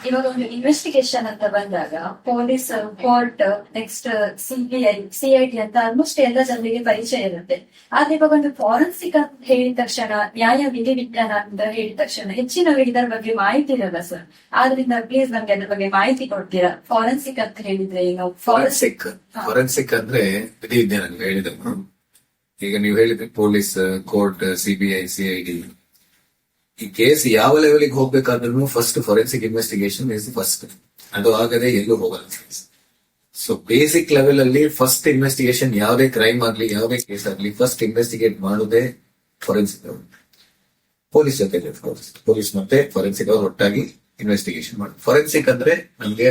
ಇವಾಗ ಒಂದು ಇನ್ವೆಸ್ಟಿಗೇಷನ್ ಅಂತ ಬಂದಾಗ ಪೊಲೀಸ್, ಕೋರ್ಟ್, ನೆಕ್ಸ್ಟ್ ಸಿಐಡಿ ಅಂತ ಆಲ್ಮೋಸ್ಟ್ ಎಲ್ಲ ಜನರಿಗೆ ಪರಿಚಯ ಇರುತ್ತೆ. ಆದ್ರೆ ಇವಾಗ ಒಂದು ಫಾರೆನ್ಸಿಕ್ ಅಂತ ಹೇಳಿದ ತಕ್ಷಣ, ನ್ಯಾಯ ವಿಧಿ ವಿಜ್ಞಾನ ಅಂತ ಹೇಳಿದ ತಕ್ಷಣ ಹೆಚ್ಚಿನವರಿಗೆ ಇದರ ಬಗ್ಗೆ ಮಾಹಿತಿ ಇರಲ್ಲ ಸರ್. ಆದ್ರಿಂದ ಪ್ಲೀಸ್ ನಮ್ಗೆ ಅದ್ರ ಬಗ್ಗೆ ಮಾಹಿತಿ ಕೊಡ್ತೀರಾ? ಫಾರೆನ್ಸಿಕ್ ಅಂತ ಹೇಳಿದ್ರೆ ಏನು? ಫಾರೆನ್ಸಿಕ್ ಅಂದ್ರೆ ವಿಧಿ ವಿಜ್ಞಾನ ಹೇಳಿದ. ಈಗ ನೀವು ಹೇಳಿದ್ರೆ ಪೊಲೀಸ್, ಕೋರ್ಟ್, ಸಿಬಿಐ, ಸಿಐಡಿ, ಈ ಕೇಸ್ ಯಾವ ಲೆವೆಲ್ಗೆ ಹೋಗ್ಬೇಕಾದ್ರೂ first forensic investigation is first. ಅದು ಆಗದೆ ಎಲ್ಲೂ ಹೋಗಲ್ಲ. ಸೊ ಬೇಸಿಕ್ ಲೆವೆಲ್ ಅಲ್ಲಿ ಫಸ್ಟ್ ಇನ್ವೆಸ್ಟಿಗೇಷನ್, ಯಾವುದೇ ಕ್ರೈಮ್ ಆಗ್ಲಿ ಯಾವುದೇ ಕೇಸ್ ಆಗ್ಲಿ ಫಸ್ಟ್ ಇನ್ವೆಸ್ಟಿಗೇಟ್ ಮಾಡೋದೇ ಫಾರೆನ್ಸಿಕ್ ಅವರು. ಪೊಲೀಸ್ ಜೊತೆ ಪೊಲೀಸ್ ಮತ್ತೆ ಫಾರೆನ್ಸಿಕ್ ಅವರು ಒಟ್ಟಾಗಿ ಇನ್ವೆಸ್ಟಿಗೇಷನ್ ಮಾಡಿ. ಫಾರೆನ್ಸಿಕ್ ಅಂದ್ರೆ ನಮ್ಗೆ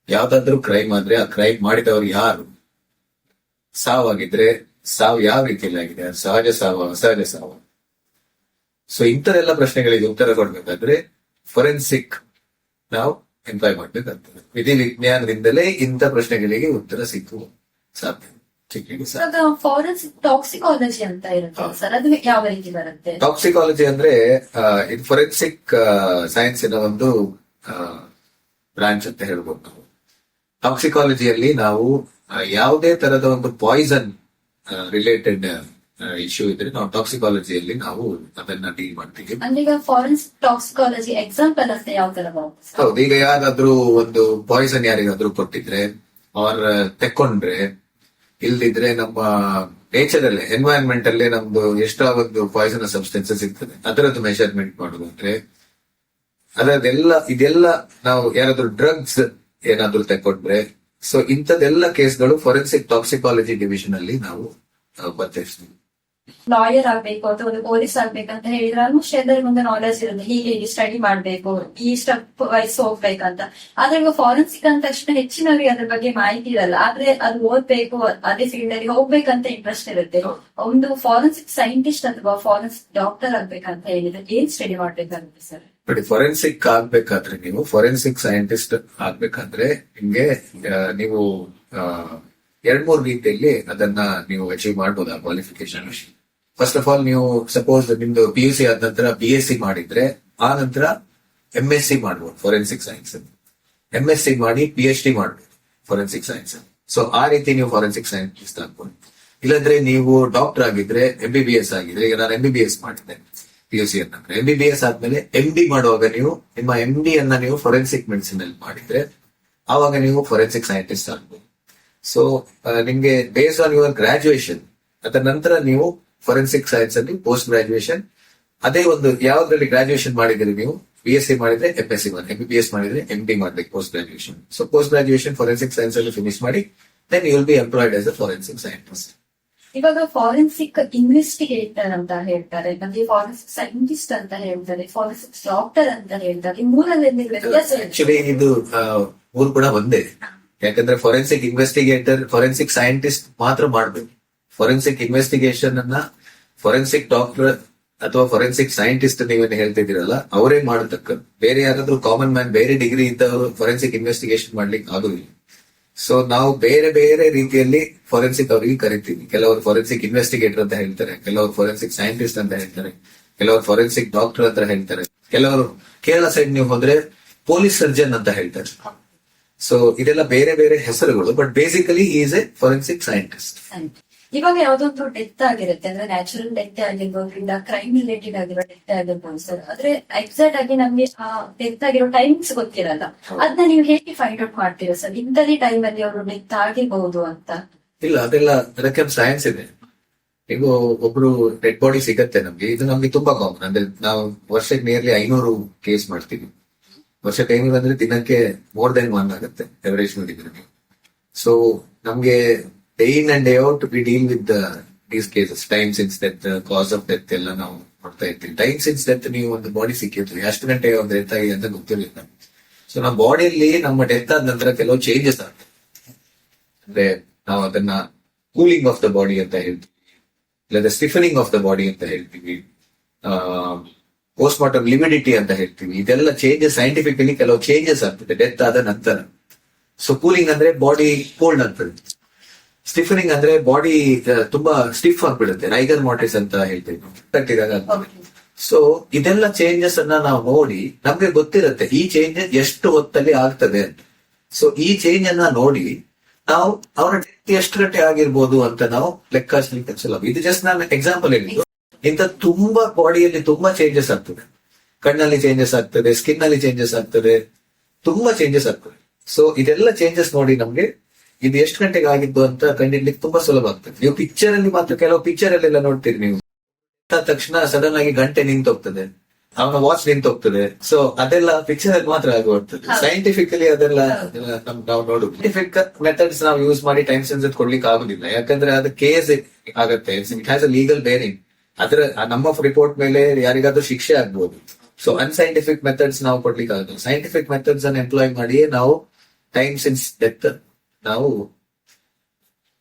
ಯಾವ್ದಾದ್ರು ಕ್ರೈಮ್ ಆದ್ರೆ ಆ ಕ್ರೈಮ್ ಮಾಡಿದವರು ಯಾರು, ಸಾವಾಗಿದ್ರೆ ಸಾವು ಯಾವ ರೀತಿಯಲ್ಲಿ ಆಗಿದೆ, ಸಹಜ ಸಾವು, ಅಸಹಜ ಸಾವು. ಸೊ ಇಂಥದೆಲ್ಲ ಪ್ರಶ್ನೆಗಳಿಗೆ ಉತ್ತರ ಕೊಡ್ಬೇಕಾದ್ರೆ ಫೊರೆನ್ಸಿಕ್ ನಾವು ಎಂಪ್ಲಾಯ್ ಮಾಡ್ಬೇಕಾಗ್ತದೆ. ವಿಧಿ ವಿಜ್ಞಾನದಿಂದಲೇ ಇಂಥ ಪ್ರಶ್ನೆಗಳಿಗೆ ಉತ್ತರ ಸಿಕ್ಕುವ ಸಾಧ್ಯ. ಫಾರೆನ್ಸಿಕ್ ಟಾಕ್ಸಿಕಾಲಜಿ ಅಂತ ಇರುತ್ತೆ ಸರ್, ಅದು ಯಾವ ರೀತಿ ಬರುತ್ತೆ? ಟಾಕ್ಸಿಕಾಲಜಿ ಅಂದ್ರೆ ಇದು ಫೊರೆನ್ಸಿಕ್ ಸೈನ್ಸಿನ ಒಂದು ಬ್ರಾಂಚ್ ಅಂತ ಹೇಳ್ಬೋದು ನಾವು. ಟಾಕ್ಸಿಕಾಲಜಿಯಲ್ಲಿ ನಾವು ಯಾವುದೇ ತರದ ಒಂದು ಪಾಯ್ಸನ್ ರಿಲೇಟೆಡ್ ಇಶ್ಯೂ ಇದ್ರೆ ನಾವು ಟಾಕ್ಸಿಕಾಲಜಿಯಲ್ಲಿ ನಾವು ಅದನ್ನ ಡೀಲ್ ಮಾಡ್ತೀವಿ. ಫಾರೆನ್ಸಿಕ್ ಟಾಕ್ಸಿಕಾಲಜಿ ಎಕ್ಸಾಂಪಲ್ ಅಂತ ಯಾವ ತರ? ಹೌದು, ಈಗ ಯಾರಾದ್ರೂ ಒಂದು ಪಾಯ್ಸನ್ ಯಾರಿಗಾದ್ರೂ ಕೊಟ್ಟಿದ್ರೆ ಅವ್ರ ತೆಕ್ಕೊಂಡ್ರೆ, ಇಲ್ದಿದ್ರೆ ನಮ್ಮ ನೇಚರ್ ಅಲ್ಲೇ ಎನ್ವೈರನ್ಮೆಂಟ್ ಅಲ್ಲೇ ನಮ್ದು ಎಷ್ಟೋ ಒಂದು ಪಾಯ್ಸನ್ ಸಬ್ಸ್ಟೆನ್ಸಸ್ ಇರ್ತದೆ, ಅದರದ್ದು ಮೆಷರ್ಮೆಂಟ್ ಮಾಡೋದಂದ್ರೆ ಇದೆಲ್ಲ ನಾವು ಯಾರಾದ್ರೂ ಡ್ರಗ್ಸ್ ಏನಾದ್ರೂ ತೆಕ್ಕೊಂಡ್ರೆ, ಸೊ ಇಂಥದೆಲ್ಲ ಕೇಸ್ಗಳು ಫೊರೆನ್ಸಿಕ್ ಟಾಕ್ಸಿಕಾಲಜಿ ಡಿವಿಷನ್ ಅಲ್ಲಿ ನಾವು ಬರ್ತಿರ್ತೀವಿ. ಲಾಯರ್ ಆಗ್ಬೇಕು ಅಥವಾ ಒಂದು ಪೊಲೀಸ್ ಆಗ್ಬೇಕಂತ ಹೇಳಿದ್ರೆ ಆಲ್ಮೋಸ್ಟ್ ಎಲ್ಲರಿಗೂ ಒಂದು ನಾಲೆಜ್ ಇರುತ್ತೆ, ಹೀಗೆ ಸ್ಟಡಿ ಮಾಡ್ಬೇಕು, ಈ ಸ್ಟೆಪ್ ವೈಸ್ ಹೋಗ್ಬೇಕಂತ. ಆದ್ರೆ ಈಗ ಫಾರೆನ್ಸಿಕ್ ಅಂದ ತಕ್ಷಣ ಹೆಚ್ಚಿನವರಿಗೆ ಅದ್ರ ಬಗ್ಗೆ ಮಾಹಿತಿ ಇರಲ್ಲ. ಆದ್ರೆ ಅದು ಓದ್ಬೇಕು, ಅದೇ ಫೀಲ್ಡ್ ಅಲ್ಲಿ ಹೋಗ್ಬೇಕಂತ ಇಂಟ್ರೆಸ್ಟ್ ಇರುತ್ತೆ. ಒಂದು ಫಾರೆನ್ಸಿಕ್ ಸೈಂಟಿಸ್ಟ್ ಅಥವಾ ಫಾರೆನ್ಸಿಕ್ ಡಾಕ್ಟರ್ ಆಗ್ಬೇಕಂತ ಹೇಳಿದ್ರೆ ಏನ್ ಸ್ಟಡಿ ಮಾಡ್ಬೇಕಾಗುತ್ತೆ ಸರ್? ನೋಡಿ, ಫೊರೆನ್ಸಿಕ್ ಆಗ್ಬೇಕಾದ್ರೆ, ನೀವು ಫೊರೆನ್ಸಿಕ್ ಸೈಂಟಿಸ್ಟ್ ಆಗ್ಬೇಕಾದ್ರೆ ನಿಮ್ಗೆ ನೀವು 2-3 ರೀತಿಯಲ್ಲಿ ಅದನ್ನ ನೀವು ಅಚೀವ್ ಮಾಡಬಹುದು ಆ ಕ್ವಾಲಿಫಿಕೇಶನ್. ಫಸ್ಟ್ ಆಫ್ ಆಲ್, ನೀವು ಸಪೋಸ್ ನಿಮ್ದು PUC ಆದ ನಂತರ BSc ಮಾಡಿದ್ರೆ ಆ ನಂತರ MSc ಮಾಡ್ಬೋದು ಫೊರೆನ್ಸಿಕ್ ಸೈನ್ಸ್. MSc ಮಾಡಿ PhD ಮಾಡ್ಬೋದು ಫೊರೆನ್ಸಿಕ್ ಸೈನ್ಸ್. ಸೊ ಆ ರೀತಿ ನೀವು ಫೊರೆನ್ಸಿಕ್ ಸೈನ್ಟಿಸ್ಟ್ ಆಗ್ಬೋದು. ಇಲ್ಲಾಂದ್ರೆ ನೀವು ಡಾಕ್ಟರ್ ಆಗಿದ್ರೆ, MBBS ಆಗಿದ್ರೆ, ಈಗ ನಾನು MBBS ಮಾಡಿದ್ದೆ PUC ಅಂತ. MBBS ಆದ್ಮೇಲೆ MD ಮಾಡುವಾಗ ನೀವು ನಿಮ್ಮ MD ಅನ್ನ ನೀವು ಫೊರೆನ್ಸಿಕ್ ಮೆಡಿಸಿನ್ ಅಲ್ಲಿ ಮಾಡಿದ್ರೆ ಆವಾಗ ನೀವು ಫೊರೆನ್ಸಿಕ್ ಸೈಂಟಿಸ್ಟ್ ಆಗ್ಬೋದು. ಸೊ ನಿಮ್ಗೆ ಬೇಸ್ಡ್ ಆನ್ ಯುವರ್ ಗ್ರಾಜುಯೇಷನ್ ಅದರ ನಂತರ ನೀವು ಫೊರೆನ್ಸಿಕ್ ಸೈನ್ಸ್ ಅಲ್ಲಿ ಪೋಸ್ಟ್ ಗ್ರಾಜುಯೇಷನ್, ಅದೇ ಒಂದು ಯಾವ್ದ್ರಲ್ಲಿ ಗ್ರಾಜುಯೇಷನ್ ಮಾಡಿದ್ರೆ ನೀವು BSc ಮಾಡಿದ್ರೆ MSc ಮಾಡಿ, MBBS ಮಾಡಿದ್ರೆ MD ಮಾಡ್ಬೇಕು post graduation. So post graduation forensic science ಅಲ್ಲಿ ಫಿನಿಶ್ ಮಾಡಿ then you will be employed as a forensic scientist. ಇವಾಗ ಫಾರೆನ್ಸಿಕ್ ಇನ್ವೆಸ್ಟಿಗೇಟರ್ ಅಂತ ಹೇಳ್ತಾರೆ, ಮತ್ತೆ ಫಾರೆನ್ಸಿಕ್ ಸೈಂಟಿಸ್ಟ್ ಅಂತ ಹೇಳ್ತಾರೆ, ಫಾರೆನ್ಸಿಕ್ ಡಾಕ್ಟರ್ ಅಂತ ಹೇಳ್ತಾರೆ. ಈ ಮೂರಲ್ಲಿ ವ್ಯತ್ಯಾಸ? ಆಕ್ಚುಲಿ ಇದು ಮೂರು ಕೂಡ ಒಂದೇ. ಯಾಕಂದ್ರೆ ಫೊರೆನ್ಸಿಕ್ ಇನ್ವೆಸ್ಟಿಗೇಟರ್, ಫೊರೆನ್ಸಿಕ್ ಸೈಂಟಿಸ್ಟ್ ಮಾತ್ರ ಮಾಡ್ಬೇಕು. ಫೊರೆನ್ಸಿಕ್ ಇನ್ವೆಸ್ಟಿಗೇಷನ್ ಅನ್ನ ಫೊರೆನ್ಸಿಕ್ ಡಾಕ್ಟರ್ ಅಥವಾ ಫೊರೆನ್ಸಿಕ್ ಸೈಂಟಿಸ್ಟ್ ನೀವೇನು ಹೇಳ್ತಿದ್ದೀರಲ್ಲ ಅವರೇ ಮಾಡತಕ್ಕದ್ದು. ಬೇರೆ ಯಾರಾದ್ರೂ ಕಾಮನ್ ಮ್ಯಾನ್ ಬೇರೆ ಡಿಗ್ರಿ ಇದ್ದವರು ಫೊರೆನ್ಸಿಕ್ ಇನ್ವೆಸ್ಟಿಗೇಷನ್ ಮಾಡ್ಲಿಕ್ಕೆ ಆಗೋದಿಲ್ಲ. ಸೊ ನಾವು ಬೇರೆ ಬೇರೆ ರೀತಿಯಲ್ಲಿ ಫೊರೆನ್ಸಿಕ್ ಅವರಿಗೆ ಕರಿತೀವಿ. ಕೆಲವರು ಫೊರೆನ್ಸಿಕ್ ಇನ್ವೆಸ್ಟಿಗೇಟರ್ ಅಂತ ಹೇಳ್ತಾರೆ, ಕೆಲವರು ಫೊರೆನ್ಸಿಕ್ ಸೈಂಟಿಸ್ಟ್ ಅಂತ ಹೇಳ್ತಾರೆ, ಕೆಲವರು ಫೊರೆನ್ಸಿಕ್ ಡಾಕ್ಟರ್ ಅಂತ ಹೇಳ್ತಾರೆ, ಕೆಲವರು ಕೇರಳ ಸೈಡ್ ನೀವು ಹೋದ್ರೆ ಪೊಲೀಸ್ ಸರ್ಜನ್ ಅಂತ ಹೇಳ್ತಾರೆ. ಸೊ ಇದೆಲ್ಲ ಬೇರೆ ಬೇರೆ ಹೆಸರುಗಳು, but basically is A forensic scientist. ಇವಾಗ ಯಾವ್ದೊಂದು ಡೆತ್ ಆಗಿರುತ್ತೆ, ಅಂದ್ರೆ ನ್ಯಾಚುರಲ್ ಡೆತ್ ಆಗಿರ್ಬೋದು, ಇಲ್ಲ ಕ್ರೈಮ್ ರಿಲೇಟೆಡ್ ಆಗಿರೋ ಡೆತ್ ಆಗಿರ್ಬೋದು ಸರ್. ಆದ್ರೆ ಎಕ್ಸಾಕ್ಟ್ ಆಗಿ ನಮ್ಗೆ ಆ ಡೆತ್ ಆಗಿರೋ ಟೈಮ್ಸ್ ಗೊತ್ತಿರಲ್ಲ. ಅದನ್ನ ನೀವು ಹೇಗೆ ಫೈಂಡ್ ಔಟ್ ಮಾಡ್ತೀರಾ ಸರ್? ಇಂಥದೇ ಟೈಮ್ ಅಲ್ಲಿ ಅವರು ಡೆತ್ ಆಗಿರ್ಬಹುದು ಅಂತ? ಇಲ್ಲ, ಅದೆಲ್ಲ ಅದಕ್ಕೆ ಸೈನ್ಸ್ ಇದೆ. ಈಗ ಒಬ್ರು ಡೆಡ್ ಬಾಡಿ ಸಿಗತ್ತೆ ನಮ್ಗೆ, ಇದು ನಮ್ಗೆ ತುಂಬಾ ಕಾಮನ್. ಅಂದ್ರೆ ನಾವು ವರ್ಷಕ್ಕೆ ನಿಯರ್ಲಿ 500 ಕೇಸ್ ಮಾಡ್ತೀವಿ. ವರ್ಷಕ್ಕೆ 500 ಅಂದ್ರೆ ದಿನಕ್ಕೆ ಮೋರ್ ದೆನ್ 1 ಆಗುತ್ತೆ ಎವರೇಜ್ ನೋಡಿದ್ರೆ ನೀವು. ಸೊ ನಮ್ಗೆ day in and day out we deal with these cases. Time since death, cause of death ಎಲ್ಲ ನಾವು ನೋಡ್ತಾ ಇರ್ತೀವಿ. ಟೈಮ್ ಸಿನ್ಸ್ ಡೆತ್ ನೀವು ಒಂದು ಬಾಡಿ ಸಿಕ್ಕಿರ್ತೀವಿ, ಎಷ್ಟು ಗಂಟೆಗೆ ಒಂದು ಡೆತ್ ಆಗಿದೆ ಅಂತ ಗೊತ್ತಿರಲಿಲ್ಲ. ಸೊ ನಮ್ಮ ಬಾಡಿಯಲ್ಲಿ ನಮ್ಮ ಡೆತ್ ಆದ ನಂತರ ಕೆಲವು ಚೇಂಜಸ್ ಆಗ್ತದೆ. ಅಂದ್ರೆ ನಾವು ಅದನ್ನ ಕೂಲಿಂಗ್ ಆಫ್ ದ ಬಾಡಿ ಅಂತ ಹೇಳ್ತೀವಿ, ಇಲ್ಲದ ಸ್ಟಿಫನಿಂಗ್ ಆಫ್ ದ ಬಾಡಿ ಅಂತ ಹೇಳ್ತೀವಿ, ಪೋಸ್ಟ್ ಮಾರ್ಟಮ್ ಲಿಮಿಡಿಟಿ ಅಂತ ಹೇಳ್ತೀವಿ. ಇದೆಲ್ಲ ಚೇಂಜಸ್ ಸೈಂಟಿಫಿಕಲಿ ಕೆಲವು ಚೇಂಜಸ್ ಆಗ್ತದೆ ಡೆತ್ ಆದ ನಂತರ. ಸೊ ಕೂಲಿಂಗ್ ಅಂದ್ರೆ ಬಾಡಿ ಕೋಲ್ಡ್ ಆಗ್ತದೆ, ಸ್ಟಿಫನಿಂಗ್ ಅಂದ್ರೆ ಬಾಡಿ ತುಂಬಾ ಸ್ಟಿಫ್ ಆಗ್ಬಿಡುತ್ತೆ, ರೈಗರ್ ಮಾರ್ಟಿಸ್ ಅಂತ ಹೇಳ್ತೀವಿ, ಕಟ್ಟಿದಾಗ ಆಗ್ತದೆ. ಸೊ ಇದೆಲ್ಲ ಚೇಂಜಸ್ ಅನ್ನ ನಾವು ನೋಡಿ ನಮ್ಗೆ ಗೊತ್ತಿರುತ್ತೆ ಈ ಚೇಂಜ್ ಎಷ್ಟು ಹೊತ್ತಲ್ಲಿ ಆಗ್ತದೆ ಅಂತ. ಸೊ ಈ ಚೇಂಜ್ ಅನ್ನ ನೋಡಿ ನಾವು ಅವರ ಡೆತ್ ಎಷ್ಟು ಗಂಟೆ ಆಗಿರ್ಬೋದು ಅಂತ ನಾವು ಲೆಕ್ಕಾಚಾರಕ್ಕೆ ಸುಲಭ. ಇದು ಜಸ್ಟ್ ನಾನು ಎಕ್ಸಾಂಪಲ್ ಹೇಳಿದ್ದು. ಇಂಥ ತುಂಬಾ ಬಾಡಿಯಲ್ಲಿ ತುಂಬಾ ಚೇಂಜಸ್ ಆಗ್ತದೆ, ಕಣ್ಣಲ್ಲಿ ಚೇಂಜಸ್ ಆಗ್ತದೆ, ಸ್ಕಿನ್ ಅಲ್ಲಿ ಚೇಂಜಸ್ ಆಗ್ತದೆ, ತುಂಬಾ ಚೇಂಜಸ್ ಆಗ್ತದೆ. ಸೊ ಇದೆಲ್ಲ ಚೇಂಜಸ್ ನೋಡಿ ನಮ್ಗೆ ಇದು ಎಷ್ಟು ಗಂಟೆಗೆ ಆಗಿದ್ದು ಅಂತ ಕಂಡಿಡ್ಲಿಕ್ಕೆ ತುಂಬಾ ಸುಲಭ ಆಗ್ತದೆ. ನೀವು ಪಿಕ್ಚರ್ ಅಲ್ಲಿ ಮಾತ್ರ ಕೆಲವು ಪಿಕ್ಚರ್ ಅಲ್ಲೆಲ್ಲ ನೋಡ್ತೀರಿ ನೀವು, ತಕ್ಷಣ ಸಡನ್ ಆಗಿ ಗಂಟೆ ನಿಂತೋಗ್ತದೆ, ಅವನ ವಾಚ್ ನಿಂತೋಗ್ತದೆ. ಸೊ ಅದೆಲ್ಲ ಪಿಕ್ಚರ್ ಅಲ್ಲಿ ಮಾತ್ರ ಆಗುತ್ತದೆ. ಸೈಂಟಿಫಿಕಲಿ ಅದೆಲ್ಲ ನಾವು ನೋಡುದು. ಸೈಂಟಿಫಿಕ್ ಮೆಥಡ್ಸ್ ನಾವು ಯೂಸ್ ಮಾಡಿ ಟೈಮ್ ಸೆನ್ಸ್ ಕೊಡ್ಲಿಕ್ಕೆ ಆಗುದಿಲ್ಲ, ಯಾಕಂದ್ರೆ ಅದು ಕೇಸ್ ಆಗತ್ತೆ. It has a legal bearing. ಅದ್ರ ನಮ್ಮ ರಿಪೋರ್ಟ್ ಮೇಲೆ ಯಾರಿಗಾದ್ರೂ ಶಿಕ್ಷೆ ಆಗ್ಬಹುದು. ಸೊ ಅನ್ಸೈಂಟಿಫಿಕ್ ಮೆಥಡ್ಸ್ ನಾವು ಕೊಡ್ಲಿಕ್ಕೆ ಆಗುತ್ತೆ. ಸೈಂಟಿಫಿಕ್ ಮೆಥಡ್ಸ್ ಅನ್ನು ಎಂಪ್ಲಾಯ್ ಮಾಡಿಯೇ ನಾವು ಟೈಮ್ ಸಿನ್ಸ್ ಡೆತ್ ನಾವು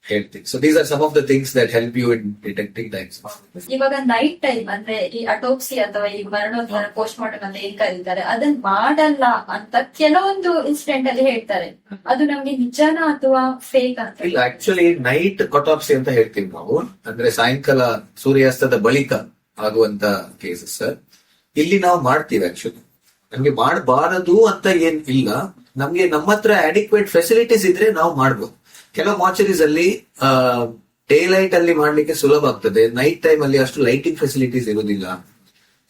ಹೇಳ್ತೀವಿ. So these are some of the things that help you in detecting times. ಇವಾಗ ನೈಟ್ ಟೈಮ್ ಅಂದ್ರೆ ಈ ಅಟೋಪ್ಸಿ ಅಥವಾ ಈ ಮರಣೋತ್ತರ ಪೋಸ್ಟ್ ಮಾರ್ಟಮ್ ಅಂತ ಏನ್ ಕರೀತಾರೆ ಅದನ್ನ ಮಾಡಲ್ಲ ಅಂತ ಕೆಲವೊಂದು ಇನ್ಸಿಡೆಂಟ್ ಅಲ್ಲಿ ಹೇಳ್ತಾರೆ. ಅದು ನಮ್ಗೆ ನಿಜಾನ ಅಥವಾ ಫೇಕ್ ಅಂತ? ಇಲ್ಲ, ಆಕ್ಚುಲಿ ನೈಟ್ ಅಟೋಪ್ಸಿ ಅಂತ ಹೇಳ್ತೀವಿ ನಾವು. ಅಂದ್ರೆ ಸಾಯಂಕಾಲ ಸೂರ್ಯಾಸ್ತದ ಬಳಿಕ ಆಗುವಂತ ಕೇಸಸ್ ಇಲ್ಲಿ ನಾವು ಮಾಡ್ತೀವಿ. ಆಕ್ಚುಲಿ ನಮ್ಗೆ ಮಾಡಬಾರದು ಅಂತ ಏನ್ ಇಲ್ಲ, ನಮ್ಗೆ ನಮ್ಮ ಹತ್ರ ಅಡಿಕ್ವೇಟ್ ಫೆಸಿಲಿಟೀಸ್ ಇದ್ರೆ ನಾವು ಮಾಡ್ಬೋದು. ಕೆಲವು ಮಾರ್ಚರೀಸ್ ಅಲ್ಲಿ ಡೇ ಲೈಟ್ ಅಲ್ಲಿ ಮಾಡ್ಲಿಕ್ಕೆ ಸುಲಭ ಆಗ್ತದೆ, ನೈಟ್ ಟೈಮ್ ಅಲ್ಲಿ ಅಷ್ಟು ಲೈಟಿಂಗ್ ಫೆಸಿಲಿಟೀಸ್ ಇರುವುದಿಲ್ಲ.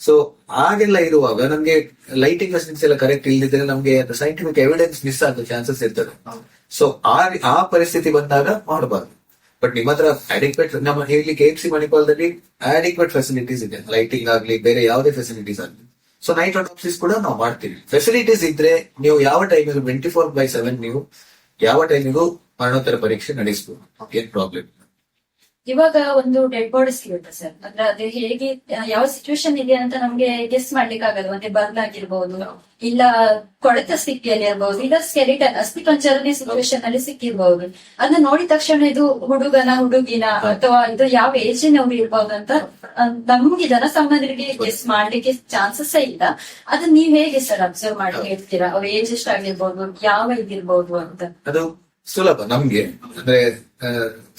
ಸೊ ಹಾಗೆಲ್ಲ ಇರುವಾಗ ನಮ್ಗೆ ಲೈಟಿಂಗ್ ಫೆಸಿಲಿಟೀಸ್ ಎಲ್ಲ ಕರೆಕ್ಟ್ ಇಲ್ಲದಿದ್ರೆ ನಮ್ಗೆ ಸೈಂಟಿಫಿಕ್ ಎವಿಡೆನ್ಸ್ ಮಿಸ್ ಆಗೋ ಚಾನ್ಸಸ್ ಇರ್ತದೆ. ಸೊ ಆ ಪರಿಸ್ಥಿತಿ ಬಂದಾಗ ಮಾಡಬಾರ್ದು. ಬಟ್ ನಿಮ್ಮ ಹತ್ರ ಅಡಿಕ್ವೇಟ್, ನಮ್ಮ ಇಲ್ಲಿ KFC ಮಣಿಪಾಲದಲ್ಲಿ ಅಡಿಕ್ವೇಟ್ ಫೆಸಿಲಿಟೀಸ್ ಇದೆ, ಲೈಟಿಂಗ್ ಆಗ್ಲಿ ಬೇರೆ ಯಾವುದೇ ಫೆಸಿಲಿಟೀಸ್ ಆಗ್ಲಿ. ಸೊ ನೈಟ್ ಅಟೋಪ್ಸಿಸ್ ಕೂಡ ನಾವು ಮಾಡ್ತೀವಿ. ಫೆಸಿಲಿಟೀಸ್ ಇದ್ರೆ ನೀವು ಯಾವ ಟೈಮಿಗೂ 24/7 ನೀವು ಯಾವ ಟೈಮಿಗೂ ಮರಣೋತ್ತರ ಪರೀಕ್ಷೆ ನಡೆಸಬಹುದು, ಏನ್ ಪ್ರಾಬ್ಲಮ್. ಇವಾಗ ಒಂದು ಡೆಡ್ ಬಾಡಿ ಸಿಗುತ್ತೆ ಸರ್, ಅಂದ್ರೆ ಅದು ಹೇಗೆ ಯಾವ ಸಿಚುವೇಶನ್ ಇದೆ ಅಂತ ನಮ್ಗೆ ಗೆಸ್ ಮಾಡ್ಲಿಕ್ಕೆ ಆಗಲ್ಲ. ಒಂದೇ ಬರ್ನ್ ಆಗಿರ್ಬಹುದು, ಇಲ್ಲ ಕೊಳೆತ ಸ್ಥಿತಿಯಲ್ಲಿ ಇರಬಹುದು, ಇಲ್ಲ ಸ್ಕೆಲಿಟನ್ ಅಸ್ಥಿ ಪಂಜರನೇ ಸಿಚುವೇಶನ್ ಅಲ್ಲಿ ಸಿಕ್ಕಿರ್ಬಹುದು. ಅದನ್ನ ನೋಡಿದ ತಕ್ಷಣ ಇದು ಹುಡುಗಿನ ಅಥವಾ ಇದು ಯಾವ ಏಜ್ ನವ್ರು ಇರ್ಬಹುದು ಅಂತ ನಮ್ಗೆ ಜನಸಾಮಾನ್ಯರಿಗೆ ಗೆಸ್ ಮಾಡ್ಲಿಕ್ಕೆ ಚಾನ್ಸಸ್ ಇಲ್ಲ. ಅದನ್ನ ನೀವ್ ಹೇಗೆ ಸರ್ ಅಬ್ಸರ್ವ್ ಮಾಡಿ ಹೇಳ್ತೀರಾ ಅವ್ರ ಏಜ್ ಎಷ್ಟಾಗಿರ್ಬಹುದು, ಯಾವ ಇದಿರ್ಬಹುದು ಅಂತ? ಅದು ಸುಲಭ ನಮ್ಗೆ. ಅಂದ್ರೆ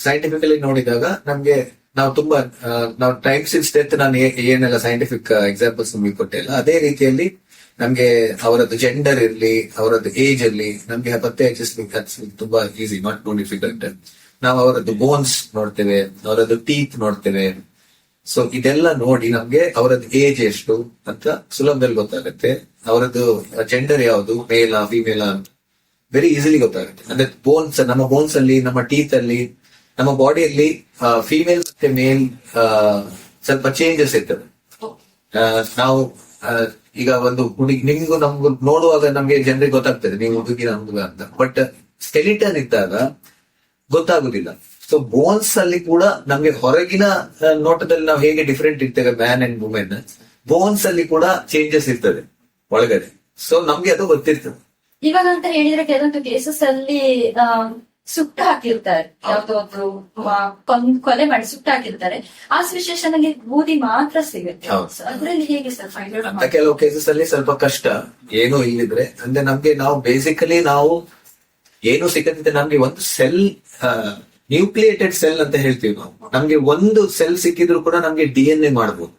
ಸೈಂಟಿಫಿಕಲಿ ನೋಡಿದಾಗ ನಮ್ಗೆ ನಾವು ಟೈಮ್ ಸಿನ್ಸ್ ಡೆತ್ ನಾನು ಏನೆಲ್ಲ ಸೈಂಟಿಫಿಕ್ ಎಕ್ಸಾಂಪಲ್ಸ್ ನಿಮಗೆ ಕೊಟ್ಟಿಲ್ಲ, ಅದೇ ರೀತಿಯಲ್ಲಿ ನಮ್ಗೆ ಅವರದ್ದು ಜೆಂಡರ್ ಇರ್ಲಿ, ಅವರದ್ದು ಏಜ್ ಇರ್ಲಿ, ನಮ್ಗೆ ಪತ್ತೆ ಹಚ್ಚಿಸ್ಲಿಕ್ಕೆ ತುಂಬಾ ಈಸಿ, ನಾಟ್ ಟು ಡಿಫಿಕಲ್ಟ್. ನಾವು ಅವರದ್ದು ಬೋನ್ಸ್ ನೋಡ್ತೇವೆ, ಅವರದ್ದು ಟೀತ್ ನೋಡ್ತೇವೆ. ಸೊ ಇದೆಲ್ಲ ನೋಡಿ ನಮ್ಗೆ ಅವರದ್ದು ಏಜ್ ಎಷ್ಟು ಅಂತ ಸುಲಭದಲ್ಲಿ ಗೊತ್ತಾಗುತ್ತೆ. ಅವರದ್ದು ಜೆಂಡರ್ ಯಾವುದು, ಮೇಲಾ ಫಿಮೇಲಾ ಅಂತ ವೆರಿ ಈಸಿಲಿ ಗೊತ್ತಾಗುತ್ತೆ. ಅಂದ್ರೆ ಬೋನ್ಸ್, ನಮ್ಮ ಬೋನ್ಸ್ ಅಲ್ಲಿ, ನಮ್ಮ ಟೀತ್ ಅಲ್ಲಿ, ನಮ್ಮ ಬಾಡಿಯಲ್ಲಿ ಫಿಮೇಲ್ ಮತ್ತೆ ಮೇಲ್ ಸ್ವಲ್ಪ ಚೇಂಜಸ್ ಇರ್ತದೆ. ನಾವು ಈಗ ಒಂದು ಹುಡುಗಿ, ನಿಮ್ಗೂ ನಮ್ಗೂ ನೋಡುವಾಗ ನಮ್ಗೆ ಜನರಿಗೆ ಗೊತ್ತಾಗ್ತದೆ ನೀವು ಹುಡುಗಿನ ಹುಡುಗ ಅಂತ. ಬಟ್ ಸ್ಕೆಲಿಟನ್ ಇದ್ದಾಗ ಗೊತ್ತಾಗುದಿಲ್ಲ. ಸೊ ಬೋನ್ಸ್ ಅಲ್ಲಿ ಕೂಡ ನಮ್ಗೆ ಹೊರಗಿನ ನೋಟದಲ್ಲಿ ನಾವು ಹೇಗೆ ಡಿಫ್ರೆಂಟ್ ಇರ್ತೇವೆ ಮ್ಯಾನ್ ಅಂಡ್ ವುಮೆನ್, ಬೋನ್ಸ್ ಅಲ್ಲಿ ಕೂಡ ಚೇಂಜಸ್ ಇರ್ತದೆ ಒಳಗಡೆ. ಸೊ ನಮ್ಗೆ ಅದು ಗೊತ್ತಿರ್ತದೆ. ಇವಾಗ ಅಂತ ಹೇಳಿದ್ರೆ ಕೆಲವೊಂದು ಕೇಸಸ್ ಅಲ್ಲಿ ಸುಟ್ಟು ಹಾಕಿರ್ತಾರೆ, ಯಾವ್ದೋ ಒಂದು ಕೊಲೆ ಮಾಡಿ ಸುಟ್ಟು ಹಾಕಿರ್ತಾರೆ. ಆ ಸಿಚುವೇಶನ್ ಅಲ್ಲಿ ಬೂದಿ ಮಾತ್ರ ಸಿಗುತ್ತೆ. ಅದ್ರಲ್ಲಿ ಹೇಗೆ ಸರ್ ಫೈಂಡ್ ಔಟ್ ಅಂತ ಕೆಲವು ಕೇಸಸ್ ಅಲ್ಲಿ ಸ್ವಲ್ಪ ಕಷ್ಟ, ಏನು ಇಲ್ಲಿದ್ರೆ. ಅಂದ್ರೆ ನಮ್ಗೆ ನಾವು ಬೇಸಿಕಲಿ ನಾವು ಏನು ಸಿಕ್ಕದಿದ್ರೆ ನಮ್ಗೆ ಒಂದು ಸೆಲ್, ನ್ಯೂಕ್ಲಿಯೇಟೆಡ್ ಸೆಲ್ ಅಂತ ಹೇಳ್ತೀವಿ ನಾವು. ನಮ್ಗೆ ಒಂದು ಸೆಲ್ ಸಿಕ್ಕಿದ್ರು ಕೂಡ ನಮ್ಗೆ DNA ಮಾಡಬಹುದು.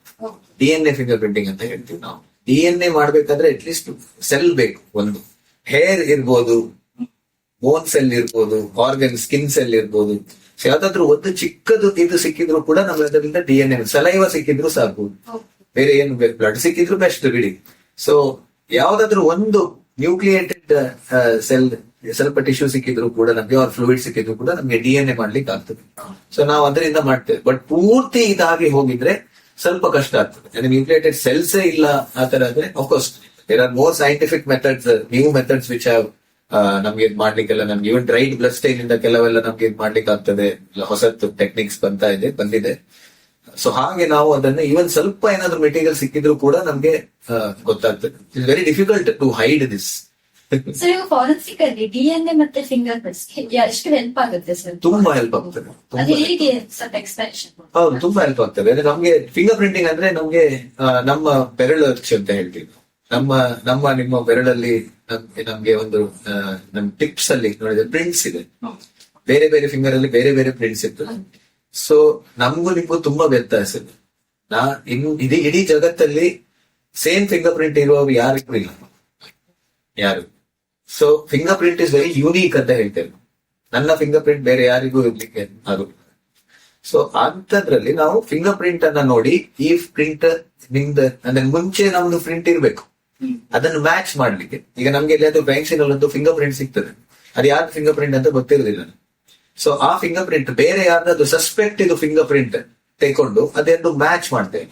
DNA ಫಿಂಗರ್ ಪ್ರಿಂಟಿಂಗ್ ಅಂತ ಹೇಳ್ತೀವಿ ನಾವು. DNA ಮಾಡ್ಬೇಕಾದ್ರೆ ಅಟ್ಲೀಸ್ಟ್ ಸೆಲ್ ಬೇಕು. ಒಂದು ಹೇರ್ ಇರ್ಬೋದು, ಬೋನ್ ಸೆಲ್ ಇರ್ಬೋದು, ಆರ್ಗನ್ ಸ್ಕಿನ್ ಸೆಲ್ ಇರ್ಬೋದು. ಯಾವ್ದಾದ್ರು ಒಂದು ಚಿಕ್ಕದು ಇದು ಸಿಕ್ಕಿದ್ರು ಕೂಡ ನಮ್ಗೆ ಅದರಿಂದ DNA, ಸಲೈವ ಸಿಕ್ಕಿದ್ರು ಸಾಕು, ಬೇರೆ ಏನು ಬ್ಲಡ್ ಸಿಕ್ಕಿದ್ರು ಬೆಸ್ಟ್ ಬಿಡಿ. ಸೊ ಯಾವ್ದಾದ್ರು ಒಂದು ನ್ಯೂಕ್ಲಿಯೇಟೆಡ್ ಸೆಲ್, ಸ್ವಲ್ಪ ಟಿಶ್ಯೂ ಸಿಕ್ಕಿದ್ರು ಕೂಡ ನಮ್ಗೆ, ಅವ್ರ ಫ್ಲೂಯಿಡ್ ಸಿಕ್ಕಿದ್ರು ಕೂಡ ನಮ್ಗೆ DNA ಮಾಡ್ಲಿಕ್ಕೆ ಆಗ್ತದೆ. ಸೊ ನಾವು ಅದರಿಂದ ಮಾಡ್ತೇವೆ. ಬಟ್ ಪೂರ್ತಿ ಇದಾಗಿ ಹೋಗಿದ್ರೆ ಸ್ವಲ್ಪ ಕಷ್ಟ ಆಗ್ತದೆ. ನ್ಯೂಕ್ಲಿಯೇಟೆಡ್ ಸೆಲ್ಸೇ ಇಲ್ಲ ಆತರ ಆದ್ರೆ of course there are more scientific methods, new methods which have ನಮ್ಗೆ ಇದ್ ಮಾಡ್ಲಿಕ್ಕೆಲ್ಲ, ನಮ್ಗೆ ಇವನ್ ಡ್ರೈಡ್ ಬ್ಲಡ್ ಸ್ಟೈನ್ ಇಂದ ಕೆಲವೆಲ್ಲ ನಮ್ಗೆ ಇದ್ ಮಾಡ್ಲಿಕ್ಕೆ ಆಗ್ತದೆ. ಹೊಸತ್ತು ಟೆಕ್ನಿಕ್ಸ್ ಬಂದಿದೆ. ಸೊ ಹಾಗೆ ನಾವು ಅದನ್ನ ಇವನ್ ಸ್ವಲ್ಪ ಏನಾದ್ರು ಮೆಟೀರಿಯಲ್ ಸಿಕ್ಕಿದ್ರು ಕೂಡ ನಮ್ಗೆ ಗೊತ್ತಾಗ್ತದೆ. It's very difficult to hide this. Sir ಇವಾಗ ಫಾರೆನ್ಸಿಕ್ ಅಲ್ಲಿ DNA ಮತ್ತೆ ಫಿಂಗರ್ ಪ್ರಿಂಟ್ಸ್ ಎಷ್ಟು ಹೆಲ್ಪ್ ಆಗುತ್ತೆ ಸರ್? ತುಂಬಾ ಹೆಲ್ಪ್ ಆಗ್ತದೆ. ಹೇಗೆ ಸ್ವಲ್ಪ ಎಕ್ಸ್ಪ್ಲನೇಷನ್? ಹೌದು, ತುಂಬಾ ಹೆಲ್ಪ್ ಆಗ್ತದೆ. ಅಂದ್ರೆ ನಮ್ಗೆ ಫಿಂಗರ್ ಪ್ರಿಂಟಿಂಗ್ ಅಂದ್ರೆ ನಮ್ಗೆ ನಮ್ಮ ಬೆರಳು ಅಂತ ಹೇಳ್ತೀವಿ. ನಿಮ್ಮ ಬೆರಳಲ್ಲಿ ನಮ್ಗೆ ಒಂದು ನಮ್ ಟಿಪ್ಸ್ ಅಲ್ಲಿ ನೋಡಿದ್ರೆ ಪ್ರಿಂಟ್ಸ್ ಇದೆ. ಬೇರೆ ಬೇರೆ ಫಿಂಗರ್ ಅಲ್ಲಿ ಬೇರೆ ಬೇರೆ ಪ್ರಿಂಟ್ಸ್ ಇರ್ತದೆ. ಸೊ ನಮಗೂ ನಿಮ್ಗೂ ತುಂಬಾ ವ್ಯತ್ಯಾಸ ಇದೆ. ಇಡೀ ಜಗತ್ತಲ್ಲಿ ಸೇಮ್ ಫಿಂಗರ್ ಪ್ರಿಂಟ್ ಇರುವವರು ಯಾರಿಗೂ ಇಲ್ಲ, ಯಾರು. So finger print is very unique ಅಂತ ಹೇಳ್ತೇವೆ. ನನ್ನ ಫಿಂಗರ್ ಪ್ರಿಂಟ್ ಬೇರೆ ಯಾರಿಗೂ ಇರ್ಲಿಕ್ಕೆ ಆಗುದಿಲ್ಲ. ಸೊ ಅಂತದ್ರಲ್ಲಿ ನಾವು ಫಿಂಗರ್ ಪ್ರಿಂಟ್ ಅನ್ನ ನೋಡಿ ಈ ಪ್ರಿಂಟ್ ನಿಮ್ದು ಅಂದ್ರೆ ಮುಂಚೆ ನಮ್ದು ಪ್ರಿಂಟ್ ಇರ್ಬೇಕು, ಅದನ್ನು ಮ್ಯಾಚ್ ಮಾಡ್ಲಿಕ್ಕೆ. ಈಗ ನಮ್ಗೆ ಎಲ್ಲಿಯಾದ್ರೂ ಬ್ಯಾಂಕ್ಸಿನಲ್ಲಿ ಒಂದು ಫಿಂಗರ್ ಪ್ರಿಂಟ್ ಸಿಗ್ತದೆ, ಅದು ಯಾರ್ದು ಫಿಂಗರ್ ಪ್ರಿಂಟ್ ಅಂತ ಗೊತ್ತಿರೋದಿಲ್ಲ. ಸೊ ಆ ಫಿಂಗರ್ ಪ್ರಿಂಟ್ ಬೇರೆ ಯಾರ್ದಾದ್ರು ಸಸ್ಪೆಕ್ಟ್ ಇದು ಫಿಂಗರ್ ಪ್ರಿಂಟ್ ತೆಕೊಂಡು ಅದನ್ನು ಮ್ಯಾಚ್ ಮಾಡ್ತೇವೆ.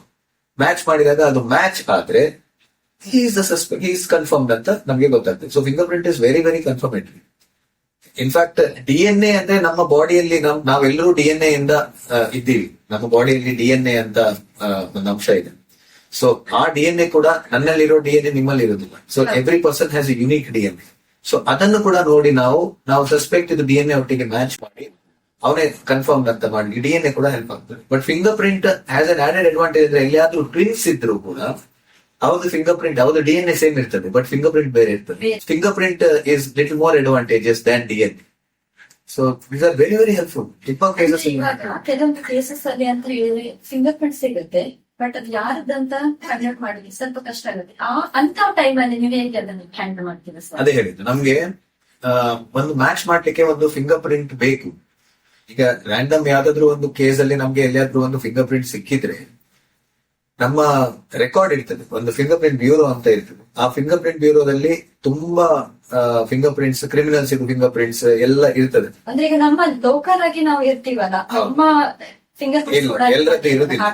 ಮ್ಯಾಚ್ ಮಾಡಿದಾಗ ಅದು ಮ್ಯಾಚ್ ಆದ್ರೆ ಈಸ್ ಕನ್ಫರ್ಮ್ಡ್ ಅಂತ ನಮ್ಗೆ ಗೊತ್ತಾಗ್ತದೆ. So finger print is very very confirmatory. In fact DNA ಅಂದ್ರೆ ನಮ್ಮ ಬಾಡಿಯಲ್ಲಿ ನಾವೆಲ್ಲರೂ DNA ಇಂದ ಇದ್ದೀವಿ. ನಮ್ಮ ಬಾಡಿಯಲ್ಲಿ DNA ಅಂತ ಒಂದು ಅಂಶ ಇದೆ. ಸೊ ಆ DNA ಕೂಡ ನನ್ನಲ್ಲಿರೋ DNA ನಿಮ್ಮಲ್ಲಿ ಇರೋದಿಲ್ಲ. So every person has A unique DNA. So ಅದನ್ನು ಕೂಡ ನೋಡಿ ನಾವು ಸಸ್ಪೆಕ್ಟ್ ಇದು DNA ಒಟ್ಟಿಗೆ ಮ್ಯಾಚ್ ಮಾಡಿ ಅವನೇ ಕನ್ಫರ್ಮ್ ಅಂತ ಮಾಡಿ DNA ಕೂಡ ಹೆಲ್ಪ್ ಆಗ್ತದೆ. But finger print has an added advantage ಅಂದ್ರೆ ಎಲ್ಲಿಯಾದ್ರೂ ಟ್ವಿನ್ಸ್ ಇದ್ರು ಕೂಡ ಅವ್ರದ್ದು ಫಿಂಗರ್ ಪ್ರಿಂಟ್ ಅವ್ರದ್ದು DNA ಸೇಮ್ ಇರ್ತದೆ, ಬಟ್ ಫಿಂಗರ್ ಪ್ರಿಂಟ್ ಬೇರೆ ಇರ್ತದೆ. Finger print is little more advantages than DNA. So these are very very helpful. ಕೆಲವೊಂದು ಕೇಸಸ್ ಅಲ್ಲಿ ಅಂತ ಹೇಳಿದ್ರೆ ಫಿಂಗರ್ ಪ್ರಿಂಟ್ ಸಿಗುತ್ತೆ, ಬಟ್ ಅದು ಯಾರದಂತ ಕನ್ವರ್ಟ್ ಮಾಡಲಿಕ್ಕೆ ಸ್ವಲ್ಪ ಕಷ್ಟ ಆಗುತ್ತೆ. ಅಂತ ಟೈಮ್ ಅಲ್ಲಿ ನೀವು ಹೇಗೆ ಅದನ್ನು ಹ್ಯಾಂಡಲ್ ಮಾಡ್ತೀರಾ ಸರ್? ಅದೇ ಹೇಳಿದ್ದು, ನಮ್ಗೆ ಒಂದು ಮ್ಯಾಚ್ ಮಾಡ್ಲಿಕ್ಕೆ ಒಂದು ಫಿಂಗರ್ ಪ್ರಿಂಟ್ ಬೇಕು. ಈಗ ರ್ಯಾಂಡಮ್ ಯಾವ್ದಾದ್ರು ಒಂದು ಕೇಸ್ ಅಲ್ಲಿ ನಮ್ಗೆ ಎಲ್ಲಿಯಾದ್ರೂ ಒಂದು ಫಿಂಗರ್ ಪ್ರಿಂಟ್ ಸಿಕ್ಕಿದ್ರೆ ನಮ್ಮ ರೆಕಾರ್ಡ್ ಇರ್ತದೆ, ಒಂದು ಫಿಂಗರ್ ಪ್ರಿಂಟ್ ಬ್ಯೂರೋ ಅಂತ ಇರ್ತದೆ. ಆ ಫಿಂಗರ್ ಪ್ರಿಂಟ್ ಬ್ಯೂರೋದಲ್ಲಿ ತುಂಬಾ finger prints, criminals finger prints ಎಲ್ಲ ಇರ್ತದೆ. ಅಂದ್ರೆ ಈಗ ನಮ್ಮ ಲೋಕಲ್ ಆಗಿ ನಾವು ಇರ್ತೀವಲ್ಲ, ನಮ್ಮ ಫಿಂಗರ್ ಎಲ್ಲರದ್ದು ಇರುದಿಲ್ಲ.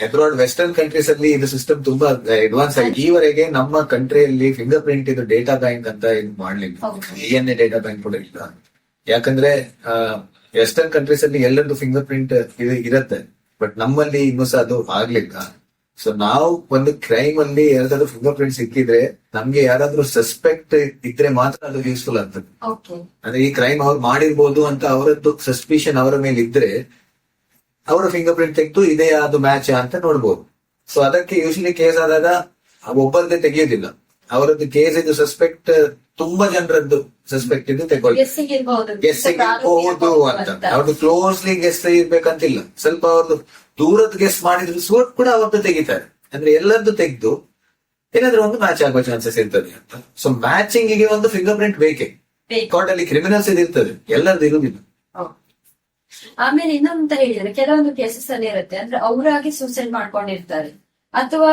ಅಬ್ರಾಡ್ ವೆಸ್ಟರ್ನ್ ಕಂಟ್ರೀಸ್ ಅಲ್ಲಿ ಇದು ಸಿಸ್ಟಮ್ ತುಂಬಾ ಅಡ್ವಾನ್ಸ್ ಆಗಿದೆ. ಈವರೆಗೆ ನಮ್ಮ ಕಂಟ್ರಿಯಲ್ಲಿ ಫಿಂಗರ್ ಪ್ರಿಂಟ್ ಇದು ಡೇಟಾ ಬ್ಯಾಂಕ್ ಅಂತ ಇದು ಮಾಡ್ಲಿಲ್ಲ, DNA ಡೇಟಾ ಬ್ಯಾಂಕ್ ಕೂಡ ಇಲ್ಲ. ಯಾಕಂದ್ರೆ ವೆಸ್ಟರ್ನ್ ಕಂಟ್ರೀಸ್ ಅಲ್ಲಿ ಎಲ್ಲರದ್ದು ಫಿಂಗರ್ ಪ್ರಿಂಟ್ ಇದು ಇರತ್ತೆ, ಬಟ್ ನಮ್ಮಲ್ಲಿ ಇನ್ನೂ ಸಹ ಅದು ಆಗ್ಲಿಲ್ಲ. ಸೊ ನಾವು ಒಂದು ಕ್ರೈಮ್ ಅಲ್ಲಿ ಯಾರಾದ್ರೂ ಫಿಂಗರ್ ಪ್ರಿಂಟ್ ಸಿಕ್ಕಿದ್ರೆ ನಮ್ಗೆ ಯಾರಾದ್ರೂ ಸಸ್ಪೆಕ್ಟ್ ಇದ್ರೆ ಮಾತ್ರ ಅದು ಯೂಸ್ಫುಲ್ ಆಗ್ತದೆ. ಅಂದ್ರೆ ಈ ಕ್ರೈಮ್ ಅವ್ರು ಮಾಡಿರ್ಬೋದು ಅಂತ ಅವರದ್ದು ಸಸ್ಪಿಷನ್ ಅವರ ಮೇಲೆ ಇದ್ರೆ ಅವರ ಫಿಂಗರ್ ಪ್ರಿಂಟ್ ತೆಗೆದು ಇದೇ ಅದು ಮ್ಯಾಚ್ ಅಂತ ನೋಡ್ಬೋದು. ಸೊ ಅದಕ್ಕೆ ಯೂಶಲಿ ಕೇಸ್ ಆದಾಗ ಒಬ್ಬರದ್ದೇ ತೆಗೆಯೋದಿಲ್ಲ, ಅವರದ್ದು ಕೇಸ್ ಇದು ಸಸ್ಪೆಕ್ಟ್ ತುಂಬಾ ಜನರದ್ದು ಸಸ್ಪೆಕ್ಟ್ ಇದು ತೆಗೊಳ್ಳಿ ಗೆಸ್ಸಿಂಗ್ ಇರ್ಬಹುದು ಅಂತ. ಅವ್ರದ್ದು ಕ್ಲೋಸ್ಲಿ ಗೆಸ್ ಇರ್ಬೇಕಂತಿಲ್ಲ, ಸ್ವಲ್ಪ ಅವ್ರದ್ದು ದೂರದ್ದು ಗೆಸ್ ಮಾಡಿದ್ರು ಕೂಡ ಅವ್ರದ್ದು ತೆಗಿತಾರೆ. ಅಂದ್ರೆ ಎಲ್ಲರದ್ದು ತೆಗೆದು ಏನಾದ್ರೂ ಒಂದು ಮ್ಯಾಚ್ ಆಗುವ ಚಾನ್ಸಸ್ ಇರ್ತದೆ ಅಂತ. ಸೊ ಮ್ಯಾಚಿಂಗ್ ಗೆ ಒಂದು ಫಿಂಗರ್ ಪ್ರಿಂಟ್ ಬೇಕೇ. ಕೋರ್ಟ್ ಅಲ್ಲಿ ಕ್ರಿಮಿನಲ್ಸ್ ಇರ್ತದೆ, ಎಲ್ಲರದ್ದು ಇರುವುದಿಲ್ಲ. ಆಮೇಲೆ ಇನ್ನೊಂದು ಹೇಳಿದ್ರೆ ಕೆಲವೊಂದು ಕೇಸಸ್ ಅಲ್ಲಿ ಇರುತ್ತೆ, ಅಂದ್ರೆ ಅವರಾಗಿ ಸೂಸೈಡ್ ಮಾಡ್ಕೊಂಡಿರ್ತಾರೆ ಅಥವಾ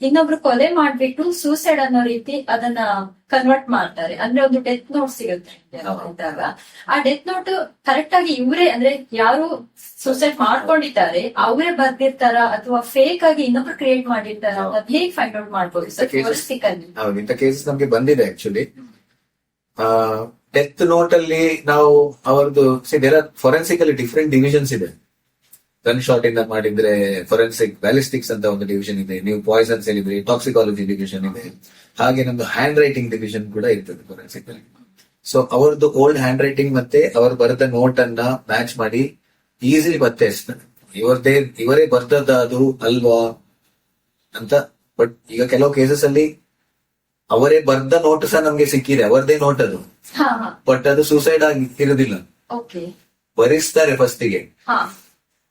ಇನ್ನೊಬ್ರು ಕೊಲೆ ಮಾಡ್ಬಿಟ್ಟು ಸೂಸೈಡ್ ಅನ್ನೋ ರೀತಿ ಅದನ್ನ ಕನ್ವರ್ಟ್ ಮಾಡ್ತಾರೆ. ಅಂದ್ರೆ ಒಂದು ಡೆತ್ ನೋಟ್ ಸಿಗುತ್ತೆ ಇದ್ದಾಗ, ಆ ಡೆತ್ ನೋಟ್ ಕರೆಕ್ಟ್ ಆಗಿ ಇವರೇ ಅಂದ್ರೆ ಯಾರು ಸೂಸೈಡ್ ಮಾಡ್ಕೊಂಡಿದ್ದಾರೆ ಅವರೇ ಬರ್ದಿರ್ತಾರ ಅಥವಾ ಫೇಕ್ ಆಗಿ ಇನ್ನೊಬ್ರು ಕ್ರಿಯೇಟ್ ಮಾಡಿರ್ತಾರ, ಅದ್ ಹೇಗೆ ಫೈಂಡ್ ಔಟ್ ಮಾಡ್ಬೋದು? ಇಂಥ ಕೇಸಸ್ ನಮ್ಗೆ ಬಂದಿದೆ ಆಕ್ಚುಲಿ. ಡೆತ್ ನೋಟ್ ಅಲ್ಲಿ ನಾವು ಅವರದ್ದು ಫೊರೆನ್ಸಿಕ್ ಅಲ್ಲಿ ಡಿಫ್ರೆಂಟ್ ಡಿವಿಷನ್ಸ್ ಇದೆ. ಗನ್ ಶಾಟ್ ಇಂದ ಮಾಡಿದ್ರೆ ಫೊರೆನ್ಸಿಕ್ ಬ್ಯಾಲಿಸ್ಟಿಕ್ಸ್ ಅಂತ ಒಂದು ಡಿವಿಷನ್ ಇದೆ, ನೀವು ಪಾಯ್ಸನ್ಸ್ ಹೇಳಿದ್ರಿ ಟಾಕ್ಸಿಕಾಲಜಿ ಡಿವಿಷನ್ ಇದೆ, ಹಾಗೆ ನಮ್ದು ಹ್ಯಾಂಡ್ ರೈಟಿಂಗ್ ಡಿವಿಷನ್ ಕೂಡ ಇರ್ತದೆ ಫೊರೆನ್ಸಿಕ್ ಅಲ್ಲಿ. ಸೊ ಅವರದ್ದು ಓಲ್ಡ್ ಹ್ಯಾಂಡ್ ರೈಟಿಂಗ್ ಮತ್ತೆ ಅವರು ಬರೆದ ನೋಟ್ ಅನ್ನ ಮ್ಯಾಚ್ ಮಾಡಿ ಈಸಿಲಿ ಪತ್ತೆ ಹಚ್ತಾರೆ, ಇವರೇ ಬರ್ದದ ಅದು ಅಲ್ವಾ ಅಂತ. ಬಟ್ ಈಗ ಕೆಲವು ಕೇಸಸ್ ಅಲ್ಲಿ ಅವರೇ ಬರ್ದ ನೋಟ್ ಸಹ ನಮ್ಗೆ ಸಿಕ್ಕಿದೆ, ಅವರದೇ ನೋಟ್ ಅದು, ಬಟ್ ಅದು ಸೂಸೈಡ್ ಆಗಿ ಇರುದಿಲ್ಲ, ಬರೆಸ್ತಾರೆ ಫಸ್ಟಿಗೆ.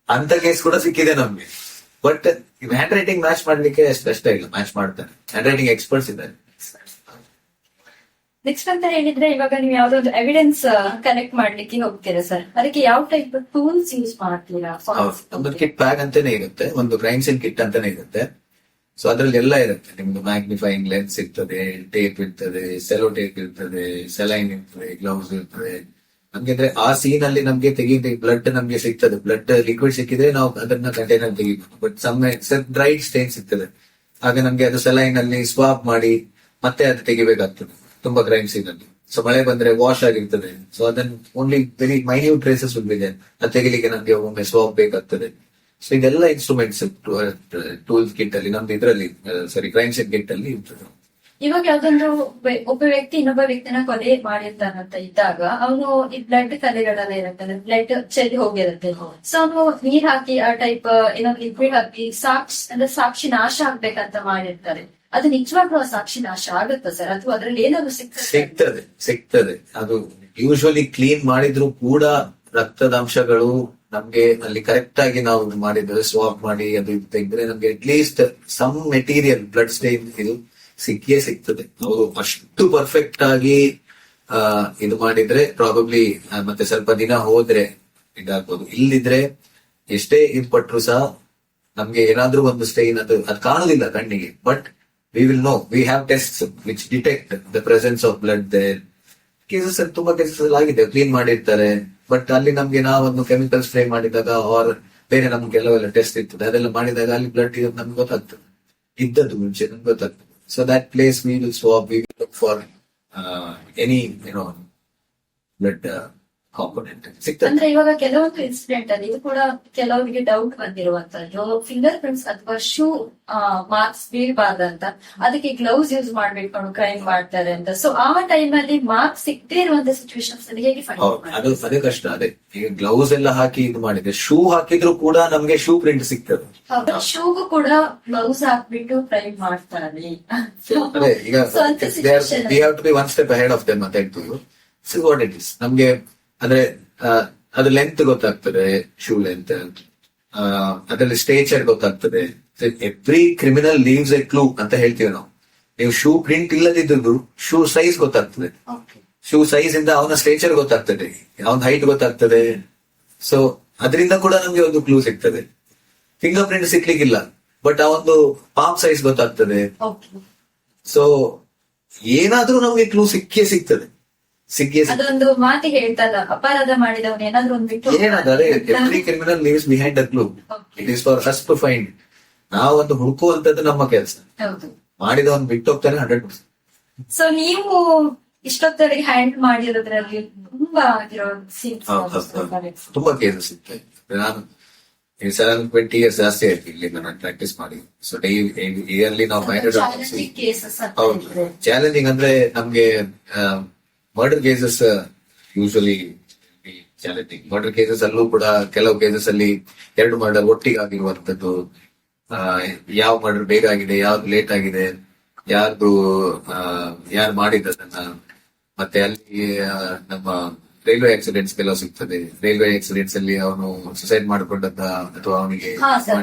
ಅಂತ ಕೇಸ್ ಕೂಡ ಸಿಕ್ಕಿದೆ ನಮ್ಗೆ. ಬಟ್ ಹ್ಯಾಂಡ್ ರೈಟಿಂಗ್ ಮ್ಯಾಚ್ ಮಾಡ್ಲಿಕ್ಕೆ ಅಷ್ಟು ಕಷ್ಟ ಇಲ್ಲ, ಮ್ಯಾಚ್ ಮಾಡ್ತಾರೆ, ಹ್ಯಾಂಡ್ ರೈಟಿಂಗ್ ಎಕ್ಸ್ಪರ್ಟ್ಸ್ ಇದ್ದಾರೆ. ನೆಕ್ಸ್ಟ್ ಅಂತ ಹೇಳಿದ್ರೆ ಇವಾಗ ನೀವು ಯಾವ್ದಾದ್ರು ಎವಿಡೆನ್ಸ್ ಕಲೆಕ್ಟ್ ಮಾಡ್ಲಿಕ್ಕೆ ಹೋಗ್ತೀರಾ ಸರ್, ಅದಕ್ಕೆ ಯಾವ ಟೈಪ್ ಟೂಲ್ಸ್ ಯೂಸ್ ಮಾಡ್ತೀರಾ? ನಮ್ದು ಕಿಟ್ ಬ್ಯಾಗ್ ಅಂತಾನೆ ಇರುತ್ತೆ, ಒಂದು ಕ್ರೈಮ್ ಸೀನ್ ಕಿಟ್ ಅಂತಾನೆ ಇರುತ್ತೆ. ಸೊ ಅದ್ರಲ್ಲಿ ಎಲ್ಲ ಇರುತ್ತೆ, ನಿಮ್ದು ಮ್ಯಾಗ್ನಿಫೈಯಿಂಗ್ ಲೆನ್ಸ್ ಇರ್ತದೆ, ಟೇಪ್ ಇರ್ತದೆ, ಸೆಲೋ ಟೇಪ್ ಇರ್ತದೆ, ಸೆಲೈನ್ ಇರ್ತದೆ, ಗ್ಲೌಸ್ ಇರ್ತದೆ. ನಮ್ಗೆ ಆ ಸೀನ್ ಅಲ್ಲಿ ನಮ್ಗೆ ತೆಗಿದ್ರೆ ಬ್ಲಡ್ ನಮ್ಗೆ ಸಿಗ್ತದೆ, ಬ್ಲಡ್ ಲಿಕ್ವಿಡ್ ಸಿಕ್ಕಿದ್ರೆ ನಾವು ಅದನ್ನ ಕಂಟೈನರ್ ತೆಗಿಬೇಕು. ಬಟ್ ಡ್ರೈಡ್ ಸ್ಟೇನ್ ಸಿಗ್ತದೆ, ಆಗ ನಮ್ಗೆ ಅದು ಸೆಲೈನ್ ಅಲ್ಲಿ ಸ್ವಾಪ್ ಮಾಡಿ ಮತ್ತೆ ಅದು ತೆಗಿಬೇಕಾಗ್ತದೆ ತುಂಬಾ ಕ್ರೈಮ್ ಸೀನ್ ಅಲ್ಲಿ. ಸೊ ಮಳೆ ಬಂದ್ರೆ ವಾಶ್ ಆಗಿರ್ತದೆ, ಸೊ ಅದನ್ನ ಓನ್ಲಿ ವೆರಿ ಮೈನ್ಯೂಟ್ ಟ್ರೇಸಸ್ ಇದೆ, ಅದು ತೆಗಿಲಿಕ್ಕೆ ನಮ್ಗೆ ಒಮ್ಮೆ ಸ್ವಾಪ್ ಬೇಕಾಗ್ತದೆ. ಸೊ ಇದೆಲ್ಲ ಇನ್ಸ್ಟ್ರೂಮೆಂಟ್ಸ್ ಟೂಲ್ಸ್ ಕಿಟ್ ಅಲ್ಲಿ ನಮ್ದು ಇದ್ರಲ್ಲಿ ಕ್ರೈಮ್ ಸೀನ್ ಕಿಟ್ ಅಲ್ಲಿ ಇರ್ತದೆ. ಇವಾಗ ಯಾವ್ದೊಂದು ಒಬ್ಬ ವ್ಯಕ್ತಿ ಇನ್ನೊಬ್ಬ ವ್ಯಕ್ತಿನ ಕೊಲೆ ಮಾಡಿರ್ತಾನಂತ ಇದ್ದಾಗ ಅವನು ಈ ಬ್ಲಡ್ ಕಲೆಗಳೆಲ್ಲ ಇರುತ್ತೆ, ಬ್ಲಡ್ ಚೆಲ್ಲಿ ಹೋಗಿರುತ್ತೆ. ಸೊ ಅವನು ನೀರ್ ಹಾಕಿ ಆ ಟೈಪ್ ಏನೋ ಲಿಕ್ವಿಡ್ ಹಾಕಿ ಸಾಕ್ಷಿ ನಾಶ ಆಗ್ಬೇಕಂತ ಮಾಡಿರ್ತಾರೆ. ಅದು ನಿಜವಾಗ್ಲೂ ಸಾಕ್ಷಿ ನಾಶ ಆಗುತ್ತಾ ಸರ್, ಅಥವಾ ಅದ್ರಲ್ಲಿ ಏನಾದ್ರು ಸಿಗ್ತದೆ? ಅದು ಯೂಶುವಲಿ ಕ್ಲೀನ್ ಮಾಡಿದ್ರು ಕೂಡ ರಕ್ತದ ಅಂಶಗಳು ನಮ್ಗೆ ಅಲ್ಲಿ ಕರೆಕ್ಟ್ ಆಗಿ ನಾವು ಮಾಡಿದ್ರೆ ಸ್ವಾಪ್ ಮಾಡಿ ಅದು ಇದು ತೆಗೆದ್ರೆ ನಮ್ಗೆ at least some material blood stain ಇದು ಸಿಕ್ಕೇ ಸಿಗ್ತದೆ. ಅವರು ಅಷ್ಟು ಪರ್ಫೆಕ್ಟ್ ಆಗಿ ಇದು ಮಾಡಿದ್ರೆ ಪ್ರಾಬಬ್ಲಿ ಮತ್ತೆ ಸ್ವಲ್ಪ ದಿನ ಹೋದ್ರೆ ಇದಾಗ್ಬೋದು. ಇಲ್ಲಿದ್ರೆ ಎಷ್ಟೇ ಇದು ಪಟ್ರು ಸಹ ನಮ್ಗೆ ಏನಾದ್ರೂ ಒಂದು ಸ್ಟೈನ್ ಅದು ಕಾಣುದಿಲ್ಲ ಕಣ್ಣಿಗೆ, but we will know, we have test which detect the presence of blood there. Cases ಅಲ್ಲಿ ತುಂಬಾ ಕೇಸಸ್ ಅಲ್ಲಿ ಆಗಿದೆ, ಕ್ಲೀನ್ ಮಾಡಿರ್ತಾರೆ, ಬಟ್ ಅಲ್ಲಿ ನಮ್ಗೆ ನಾವೊಂದು ಕೆಮಿಕಲ್ ಸ್ಪ್ರೇ ಮಾಡಿದಾಗ ಆರ್ ಬೇರೆ ನಮ್ಗೆ ಕೆಲವೆಲ್ಲ ಟೆಸ್ಟ್ ಇರ್ತದೆ, ಅದೆಲ್ಲ ಮಾಡಿದಾಗ ಅಲ್ಲಿ ಬ್ಲಡ್ ನಮ್ಗೆ ಗೊತ್ತಾಗ್ತದೆ, ಇದ್ದದ್ದು ಮುಂಚೆ ನಮ್ಗೆ ಗೊತ್ತಾಗ್ತದೆ. So that place we will swap, we will look for any blood component ಸಿಗ್ತದೆ. ಅಂದ್ರೆ ಇವಾಗ ಕೆಲವೊಂದು ಇನ್ಸಿಡೆಂಟ್ ಅಲ್ಲಿ ಇದು ಕೂಡ ಕೆಲವರಿಗೆ ಡೌಟ್ ಬಂದಿರುವಂತದ್ದು, ಫಿಂಗರ್ ಪ್ರಿಂಟ್ಸ್ ಅಥವಾ ಶೂ ಮಾರ್ಕ್ಸ್ ಬೀಳಬಾರ್ದಂತ, ಅದಕ್ಕೆ ಗ್ಲೌಸ್ ಯೂಸ್ ಮಾಡ್ಬೇಕು ಕ್ರೈಮ್ ಮಾಡ್ತಾರೆ ಅಂತ. ಸೊ ಆ ಟೈಮ್ ಅಲ್ಲಿ ಮಾರ್ಕ್ಸ್ ಸಿಗದೇ ಇರುವಂತ ಸಿಚುವೇಶನ್ಸ್ ಅಲ್ಲಿ ಹೇಗೆ ಫೈಂಡ್ ಅದು ಅದೇ ಕಷ್ಟ. ಅದೇ ಈಗ ಗ್ಲೌಸ್ ಎಲ್ಲ ಹಾಕಿ ಇದು ಮಾಡಿದ್ರೆ, ಶೂ ಹಾಕಿದ್ರು ಕೂಡ ನಮ್ಗೆ ಶೂ ಪ್ರಿಂಟ್ ಸಿಗ್ತದೆ. ಶೂಗೂ ಕೂಡ ಗ್ಲೌಸ್ ಹಾಕ್ಬಿಟ್ಟು ಕ್ರೈಮ್ ಮಾಡ್ತಾರೆ. ಅದೇ ಈಗ we have to be one step ahead of them ಅಂತ ಹೇಳ್ತೀವಿ. ಸೊ ವಾಟ್ ಇಟ್ ಇಸ್, ನಮ್ಗೆ ಅಂದ್ರೆ ಅದು ಲೆಂತ್ ಗೊತ್ತಾಗ್ತದೆ, ಶೂ ಲೆಂತ್, ಅದರಲ್ಲಿ ಸ್ಟೇಚರ್ ಗೊತ್ತಾಗ್ತದೆ. Every criminal leaves A clue ಅಂತ ಹೇಳ್ತೀವಿ ನಾವು. ನೀವು ಶೂ ಪ್ರಿಂಟ್ ಇಲ್ಲದಿದ್ದು ಶೂ ಸೈಜ್ ಗೊತ್ತಾಗ್ತದೆ, ಶೂ ಸೈಜ್ ಇಂದ ಅವನ ಸ್ಟೇಚರ್ ಗೊತ್ತಾಗ್ತದೆ, ಅವನ ಹೈಟ್ ಗೊತ್ತಾಗ್ತದೆ. ಸೊ ಅದರಿಂದ ಕೂಡ ನಮ್ಗೆ ಒಂದು ಕ್ಲೂ ಸಿಗ್ತದೆ. ಫಿಂಗರ್ ಪ್ರಿಂಟ್ ಸಿಕ್ಲಿಕ್ಕಿಲ್ಲ, ಬಟ್ ಆ ಒಂದು ಪಾಮ್ ಸೈಜ್ ಗೊತ್ತಾಗ್ತದೆ. ಸೊ ಏನಾದ್ರೂ ನಮ್ಗೆ ಕ್ಲೂ ಸಿಕ್ಕೇ ಸಿಗ್ತದೆ. ಅದೊಂದು ಮಾತು ಹೇಳ್ತಲ್ಲ, ಅಪರಾಧ ಮಾಡಿದವನು ಏನಾದ್ರೂ ಒಂದು ಬಿಟ್ಟು ಏನಾದ್ರೆ every criminal leaves behind the clue. It is for us to find. ನಾವೊಂದು ಹುಡುಕುವಂತದ್ದು ನಮ್ಮ ಕೆಲಸ, ಮಾಡಿದವನ್ ಬಿಟ್ಟು ಹೋಗ್ತಾನೆ 100%. ಸೊ ನೀವು ಇಷ್ಟೊತ್ತವರೆಗೆ ಹ್ಯಾಂಡಲ್ ಮಾಡಿರೋದ್ರಲ್ಲಿ ತುಂಬಾ ಆಗಿರೋ ತುಂಬಾ ಕೇಸಸ್ ಇತ್ತು. ನಾನು 20 years ಜಾಸ್ತಿ ಆಯ್ತು ಇಲ್ಲಿ ನಾನು ಪ್ರಾಕ್ಟೀಸ್ ಮಾಡಿ. ಸೊ ಇಯರ್ಲಿ ನಾವು 500 ಕೇಸಸ್. ಹೌದು, ಚಾಲೆಂಜಿಂಗ್ ಅಂದ್ರೆ ನಮ್ಗೆ murder cases usually challenging. Murder cases ಅಲ್ಲೂ ಕೂಡ ಕೆಲವು ಕೇಸಸ್ ಅಲ್ಲಿ 2 ಮರ್ಡರ್ ಒಟ್ಟಿಗೆ ಆಗಿರುವಂತದ್ದು, ಯಾವ ಮರ್ಡರ್ ಬೇಗ ಆಗಿದೆ, ಯಾವ್ದು ಲೇಟ್ ಆಗಿದೆ, ಯಾರು ಮಾಡಿದ್ದನ್ನ. ಮತ್ತೆ ಅಲ್ಲಿ ನಮ್ಮ ರೈಲ್ವೆ ಆಕ್ಸಿಡೆಂಟ್ಸ್ ಕೆಲವು ಸಿಗ್ತದೆ. ರೈಲ್ವೆ ಆಕ್ಸಿಡೆಂಟ್ಸ್ ಅಲ್ಲಿ ಅವನು ಸುಸೈಡ್ ಮಾಡ್ಕೊಂಡದ್ದ ಅಥವಾ ಅವನಿಗೆ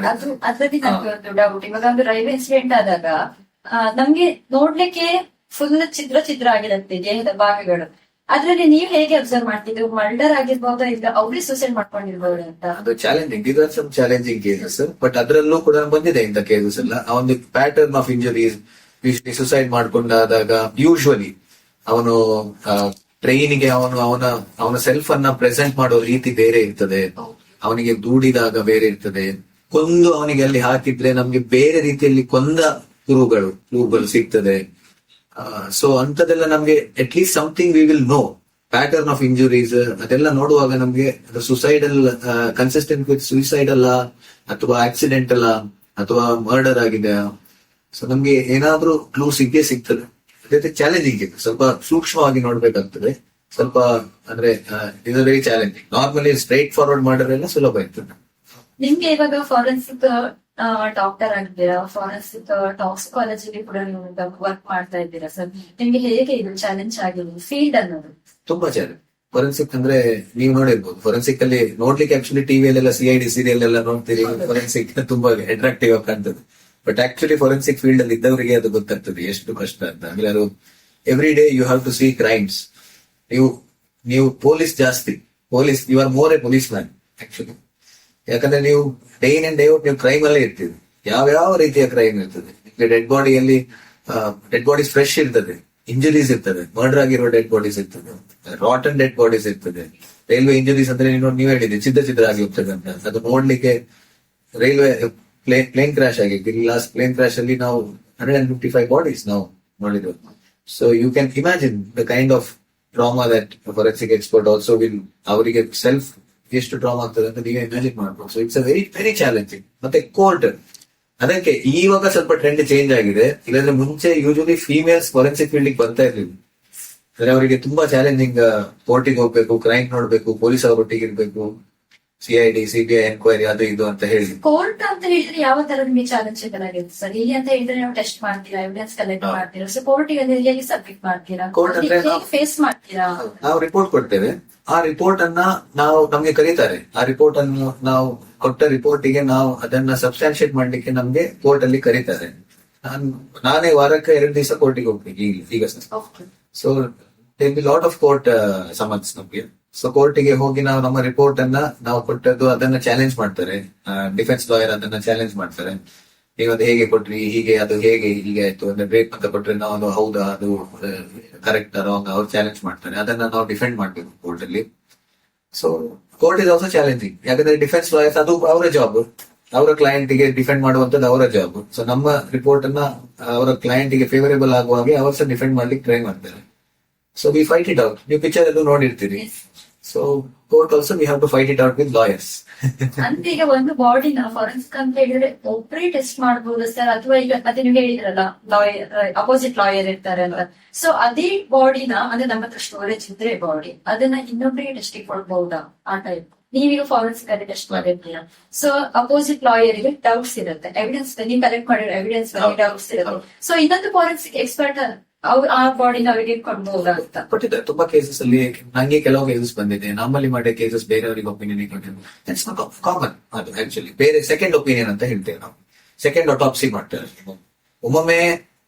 ಅದರಲ್ಲಿ ನನ್ಗೆ ಒಂದು ಡೌಟ್. ಇವಾಗ ಒಂದು ರೈಲ್ವೆ ಇನ್ಸಿಡೆಂಟ್ ಆದಾಗ ನಮ್ಗೆ ನೋಡ್ಲಿಕ್ಕೆ ಫುಲ್ ಚಿತ್ರ ಆಗಿರುತ್ತೆ ದೇಹದ ಭಾಗಗಳು. ಅದ್ರಲ್ಲಿ ನೀವ್ ಹೇಗೆ ಅಬ್ಸರ್ವ್ ಮಾಡ್ತಿದ್ರು, ಮರ್ಡರ್ ಆಗಿರ್ಬೋದು ಇಲ್ಲ ಅವ್ರಿಗೆ ಸೂಸೈಡ್ ಮಾಡ್ಕೊಂಡಿರ್ಬೋದು ಅಂತ? ಅದು ಚಾಲೆಂಜಿಂಗ್, ಇದು ಸಮ್ ಚಾಲೆಂಜಿಂಗ್ ಕೇಸಸ್. ಬಟ್ ಅದರಲ್ಲೂ ಕೂಡ ಬಂದಿದೆ ಇಂಥ ಕೇಸಸ್ ಎಲ್ಲ. ಆ ಒಂದು ಪ್ಯಾಟರ್ನ್ ಆಫ್ ಇಂಜುರೀಸ್, ಸುಸೈಡ್ ಮಾಡ್ಕೊಂಡಾದಾಗ ಯೂಶುವಲಿ ಅವನು ಟ್ರೈನಿಗೆ ಅವನ ಸೆಲ್ಫ್ ಅನ್ನ ಪ್ರೆಸೆಂಟ್ ಮಾಡೋ ರೀತಿ ಬೇರೆ ಇರ್ತದೆ, ಅವನಿಗೆ ದೂಡಿದಾಗ ಬೇರೆ ಇರ್ತದೆ. ಕೊಂದು ಅವನಿಗೆ ಅಲ್ಲಿ ಹಾಕಿದ್ರೆ ನಮ್ಗೆ ಬೇರೆ ರೀತಿಯಲ್ಲಿ ಕೊಂದ ಕ್ಲೂಗಳು ಸಿಗ್ತದೆ. ಸೊ ಅಂತದೆಲ್ಲ ನಮ್ಗೆ at least something we will know. Pattern of injuries ಅದೆಲ್ಲ ನೋಡುವಾಗ ನಮ್ಗೆ ಸುಸೈಡಲ್ ಕನ್ಸಿಸ್ಟೆಂಟ್ ವಿತ್ ಸುಯಿಸೈಡ್ ಅಲ್ಲ ಅಥವಾ ಆಕ್ಸಿಡೆಂಟ್ ಅಲ್ಲ ಅಥವಾ ಮರ್ಡರ್ ಆಗಿದೆ. ಸೊ ನಮ್ಗೆ ಏನಾದ್ರೂ ಕ್ಲೂ ಸಿಗ್ತದೆ. ಅದೇ ಚಾಲೆಂಜಿಂಗ್ ಇದೆ, ಸ್ವಲ್ಪ ಸೂಕ್ಷ್ಮವಾಗಿ ನೋಡ್ಬೇಕಾಗ್ತದೆ. ಸ್ವಲ್ಪ ಅಂದ್ರೆ is very challenging. Normally straight forward murder ಎಲ್ಲ ಸುಲಭ ಇರ್ತದೆ. ನಿಮ್ಗೆ ಇವಾಗ ಫಾರೆನ್ಸಿಕ್ ಡಾಕ್ಟರ್ ಆಗಿದ್ದೀರಾ, ಫಾರೆನ್ಸಿಕ್ ಟಾಕ್ಸಿಕಾಲಜಿ ಕೂಡ ನೀವು ವರ್ಕ್ ಮಾಡ್ತಾ ಇದ್ದೀರಾ ಸರ್. ನಿಮ್ಗೆ ಹೇಗೆ ಇದು ಚಾಲೆಂಜ್ ಆಗಿದೆ ಫೀಲ್ಡ್ ಅನ್ನೋದು? ತುಂಬಾ ಚಾಲೆಂಜ್. ಫೊರೆನ್ಸಿಕ್ ಅಂದ್ರೆ ನೀವು ನೋಡಿರ್ಬೋದು, ಫೊರೆನ್ಸಿಕ್ ಅಲ್ಲಿ ನೋಡ್ಲಿಕ್ಕೆ ಆಕ್ಚುಲಿ ಟಿವಿಯಲ್ಲೆಲ್ಲ CID ಸೀರಿಯಲ್ ಎಲ್ಲ ನೋಡ್ತೀರಿ, ಫೊರೆನ್ಸಿಕ್ ತುಂಬಾ ಅಟ್ರಾಕ್ಟಿವ್ ಆಗಿ ಕಾಣ್ತದೆ. ಬಟ್ ಆಕ್ಚುಲಿ ಫೊರೆನ್ಸಿಕ್ ಫೀಲ್ಡ್ ಅಲ್ಲಿ ಇದ್ದವರಿಗೆ ಅದು ಗೊತ್ತಾಗ್ತದೆ ಎಷ್ಟು ಕಷ್ಟ ಅಂತ. ಆಮೇಲೆ ಅದು every day you have to see crimes. ನೀವು ಪೊಲೀಸ್ ಜಾಸ್ತಿ, you are more a police man actually. ಯಾಕಂದ್ರೆ ನೀವು day in and day out ನೀವು ಕ್ರೈಮ್ ಅಲ್ಲೇ ಇರ್ತೀವಿ. ಯಾವ ರೀತಿಯ ಕ್ರೈಮ್ ಇರ್ತದೆ. ಡೆಡ್ ಬಾಡೀಸ್ ಫ್ರೆಶ್ ಇರ್ತದೆ, ಇಂಜುರೀಸ್ ಇರ್ತದೆ, ಮರ್ಡರ್ ಆಗಿರೋ ಡೆಡ್ ಬಾಡೀಸ್ ಇರ್ತದೆ, ರಾಟನ್ ಡೆಡ್ ಬಾಡೀಸ್ ಇರ್ತದೆ. ರೈಲ್ವೆ ಇಂಜುರೀಸ್ ಅಂದ್ರೆ ನೀವು ಹೇಳಿದ್ರಿ ಚಿದ್ರ ಆಗಿ ಹೋಗ್ತದೆ ಅಂತ. ಅದು ನೋಡ್ಲಿಕ್ಕೆ ರೈಲ್ವೆ ಪ್ಲೇನ್ ಕ್ರಾಶ್ ಆಗಿತ್ತು. ಲಾಸ್ಟ್ ಪ್ಲೇನ್ ಕ್ರಾಶ್ ಅಲ್ಲಿ ನಾವು 155 ಬಾಡೀಸ್ ನಾವು ನೋಡಿದ್ವಿ. So you can imagine the kind of trauma that forensic expert also will, ಅವರಿಗೆ ಸೆಲ್ಫ್ ಎಷ್ಟು ಟ್ರಾಮಾ ಆಗ್ತದೆ ಅಂತ ನೀವೇ ಇಮ್ಯಾಜಿನ್ ಮಾಡ್ಬೋದು. So it's a very very challenging. ಮತ್ತೆ ಕೋರ್ಟ್, ಅದಕ್ಕೆ ಇವಾಗ ಸ್ವಲ್ಪ ಟ್ರೆಂಡ್ ಚೇಂಜ್ ಆಗಿದೆ. ಇಲ್ಲಾಂದ್ರೆ ಮುಂಚೆ ಯೂಶಲಿ ಫೀಮೇಲ್ಸ್ ಫೊರೆನ್ಸಿಕ್ ಫೀಲ್ಡ್ ಬರ್ತಾ ಇರ್ಲಿಲ್ಲ. ಅಂದ್ರೆ ಅವರಿಗೆ ತುಂಬಾ ಚಾಲೆಂಜಿಂಗ್. ಕೋರ್ಟಿಗೆ ಹೋಗ್ಬೇಕು, ಕ್ರೈಮ್ ನೋಡ್ಬೇಕು, ಪೊಲೀಸ್ ಅವರೊಟ್ಟಿಗೆ ಇರ್ಬೇಕು. CID CBI ಎನ್ಕ್ವೈರಿ ಅದು ಇದು ಅಂತ ಹೇಳಿ. ಕೋರ್ಟ್ ಅಂತ ಹೇಳಿದ್ರೆ ಯಾವ ತರ ನಿಮಗೆ ಚಾಲೆಂಜಬಲ್ ಆಗಿರುತ್ತೆ ಸರ್? ಇಲ್ಲಿ ಅಂತ ಹೇಳಿದ್ರೆ ನೀವು ಟೆಸ್ಟ್ ಮಾಡ್ತೀರಾ, ಎವಿಡೆನ್ಸ್ ಕಲೆಕ್ಟ್ ಮಾಡ್ತೀರಾ, ಸೊ ಕೋರ್ಟಿಗೆ ಹೇಗೆ ಸಬ್ಮಿಟ್ ಮಾಡ್ತೀರಾ, ಕೋರ್ಟ್ ಅಂದ್ರೆ ಫೇಸ್ ಮಾಡ್ತೀರಾ? ನಾವು ರಿಪೋರ್ಟ್ ಕೊಡ್ತೇವೆ, ಆ ರಿಪೋರ್ಟ್ ಅನ್ನ ನಾವು ನಮ್ಗೆ ಕರೀತಾರೆ, ಆ ರಿಪೋರ್ಟ್ ಅನ್ನು ನಾವು ಕೊಟ್ಟ ರಿಪೋರ್ಟಿಗೆ ನಾವು ಅದನ್ನ ಸಬ್ಸ್ಟಾನ್ಶಿಯೇಟ್ ಮಾಡ್ಲಿಕ್ಕೆ ನಮ್ಗೆ ಕೋರ್ಟ್ ಅಲ್ಲಿ ಕರೀತಾರೆ. ನಾನೇ ವಾರಕ್ಕೆ 2 ದಿವಸ ಕೋರ್ಟಿಗೆ ಹೋಗ್ತೀನಿ ಈಗ sir. So lot of court summons ನಮ್ಗೆ. ಸೊ ಕೋರ್ಟಿಗೆ ಹೋಗಿ ನಾವು ನಮ್ಮ ರಿಪೋರ್ಟ್ ಅನ್ನ ನಾವು ಕೊಟ್ಟದ್ದು ಅದನ್ನ ಚಾಲೆಂಜ್ ಮಾಡ್ತಾರೆ, ಡಿಫೆನ್ಸ್ ಲಾಯರ್ ಅದನ್ನ ಚಾಲೆಂಜ್ ಮಾಡ್ತಾರೆ. ನೀವದು ಹೇಗೆ ಕೊಟ್ರಿ, ಹೀಗೆ ಅದು ಹೇಗೆ ಹೀಗೆ ಆಯ್ತು ಅಂದ್ರೆ ಬ್ರೇಕ್ ಅಂತ ಕೊಟ್ರೆ ನಾವು ಅದು ಹೌದಾ, ಅದು ಕರೆಕ್ಟ್ ರಾಂಗ್ ಅವ್ರು ಚಾಲೆಂಜ್ ಮಾಡ್ತಾರೆ, ಅದನ್ನ ನಾವು ಡಿಫೆಂಡ್ ಮಾಡ್ಬೇಕು ಕೋರ್ಟ್ ಅಲ್ಲಿ. So court is also challenging, ಯಾಕಂದ್ರೆ ಡಿಫೆನ್ಸ್ ಲಾಯರ್ಸ್ ಅದು ಅವರ ಜಾಬ್, ಅವರ ಕ್ಲೈಂಟ್ ಗೆ ಡಿಫೆಂಡ್ ಮಾಡುವಂತದ್ದು ಅವರ ಜಾಬ್. ಸೊ ನಮ್ಮ ರಿಪೋರ್ಟ್ ಅನ್ನ ಅವರ ಕ್ಲೈಂಟ್ ಗೆ ಫೇವರೇಬಲ್ ಆಗುವ ಹಾಗೆ ಅವರು ಸಹ ಡಿಫೆಂಡ್ ಮಾಡ್ಲಿಕ್ಕೆ ಟ್ರೈ ಮಾಡ್ತಾರೆ. So we fight it out. ನೀವು ಪಿಕ್ಚರ್ ಎಲ್ಲೂ ನೋಡಿರ್ತೀರಿ. So court also we have to fight it out with lawyers. ಅಂದ್ರೆ ಈಗ ಒಂದು ಬಾಡಿನ ಫಾರೆನ್ಸಿಕ್ ಅಂತ ಹೇಳಿದ್ರೆ ಒಬ್ಬರೇ ಟೆಸ್ಟ್ ಮಾಡಬಹುದು ಸರ್, ಅಥವಾ ಈಗ ಮತ್ತೆ ನೀವು ಹೇಳಿದ್ರಲ್ಲ ಲಾಯರ್ ಅಪೋಸಿಟ್ ಲಾಯರ್ ಇರ್ತಾರೆ ಅಂತ, ಸೊ ಅದೇ ಬಾಡಿನ ಅಂದ್ರೆ ನಮ್ಮ ಹತ್ರ ಸ್ಟೋರೇಜ್ ಇದ್ರೆ ಬಾಡಿ ಅದನ್ನ ಇನ್ನೊಬ್ಬರಿಗೆ ಟೆಸ್ಟಿಗೆ ಕೊಡ್ಬಹುದಾ ಆ ಟೈಪ್? ನೀವೀಗ ಫಾರೆನ್ಸಿಕ್ ಅಲ್ಲಿ ಟೆಸ್ಟ್ ಮಾಡಿರ್ತೀರಾ, ಸೊ ಅಪೋಸಿಟ್ ಲಾಯರ್ ಗೆ ಡೌಟ್ಸ್ ಇರುತ್ತೆ, ಎವಿಡೆನ್ಸ್ ನೀವು ಕಲೆಕ್ಟ್ ಮಾಡಿರೋ ಎವಿಡೆನ್ಸ್ ಬಗ್ಗೆ ಡೌಟ್ಸ್ ಇರುತ್ತೆ, ಸೊ ಇನ್ನೊಂದು ಫಾರೆನ್ಸಿಕ್ ಎಕ್ಸ್ಪರ್ಟ್ ಆ ಬಾಡಿನ ಅವರಿಗೆ ಕೊಡ್ಬಹುದಾ ಅಂತ? ಕೊಟ್ಟಿದ್ದಾರೆ ತುಂಬಾ ಕೇಸಸ್ ಅಲ್ಲಿ. ನಂಗೆ ಕೆಲವು ಕೇಸಸ್ ಬಂದಿದೆ, ನಮ್ಮಲ್ಲಿ ಮಾಡಿದ ಕೇಸಸ್ ಬೇರೆಯವರಿಗೆ ಒಪಿನಿಯನ್ ಕೊಟ್ಟಿದ್ದಾರೆ, ಕಾಮನ್ ಅದು ಆಕ್ಚುಲಿ. ಬೇರೆ ಸೆಕೆಂಡ್ ಒಪಿನಿಯನ್ ಅಂತ ಹೇಳ್ತೇವೆ ನಾವು, ಸೆಕೆಂಡ್ ಅಟಾಪ್ಸಿ ಮಾಡ್ತಾರೆ. ಒಮ್ಮೊಮ್ಮೆ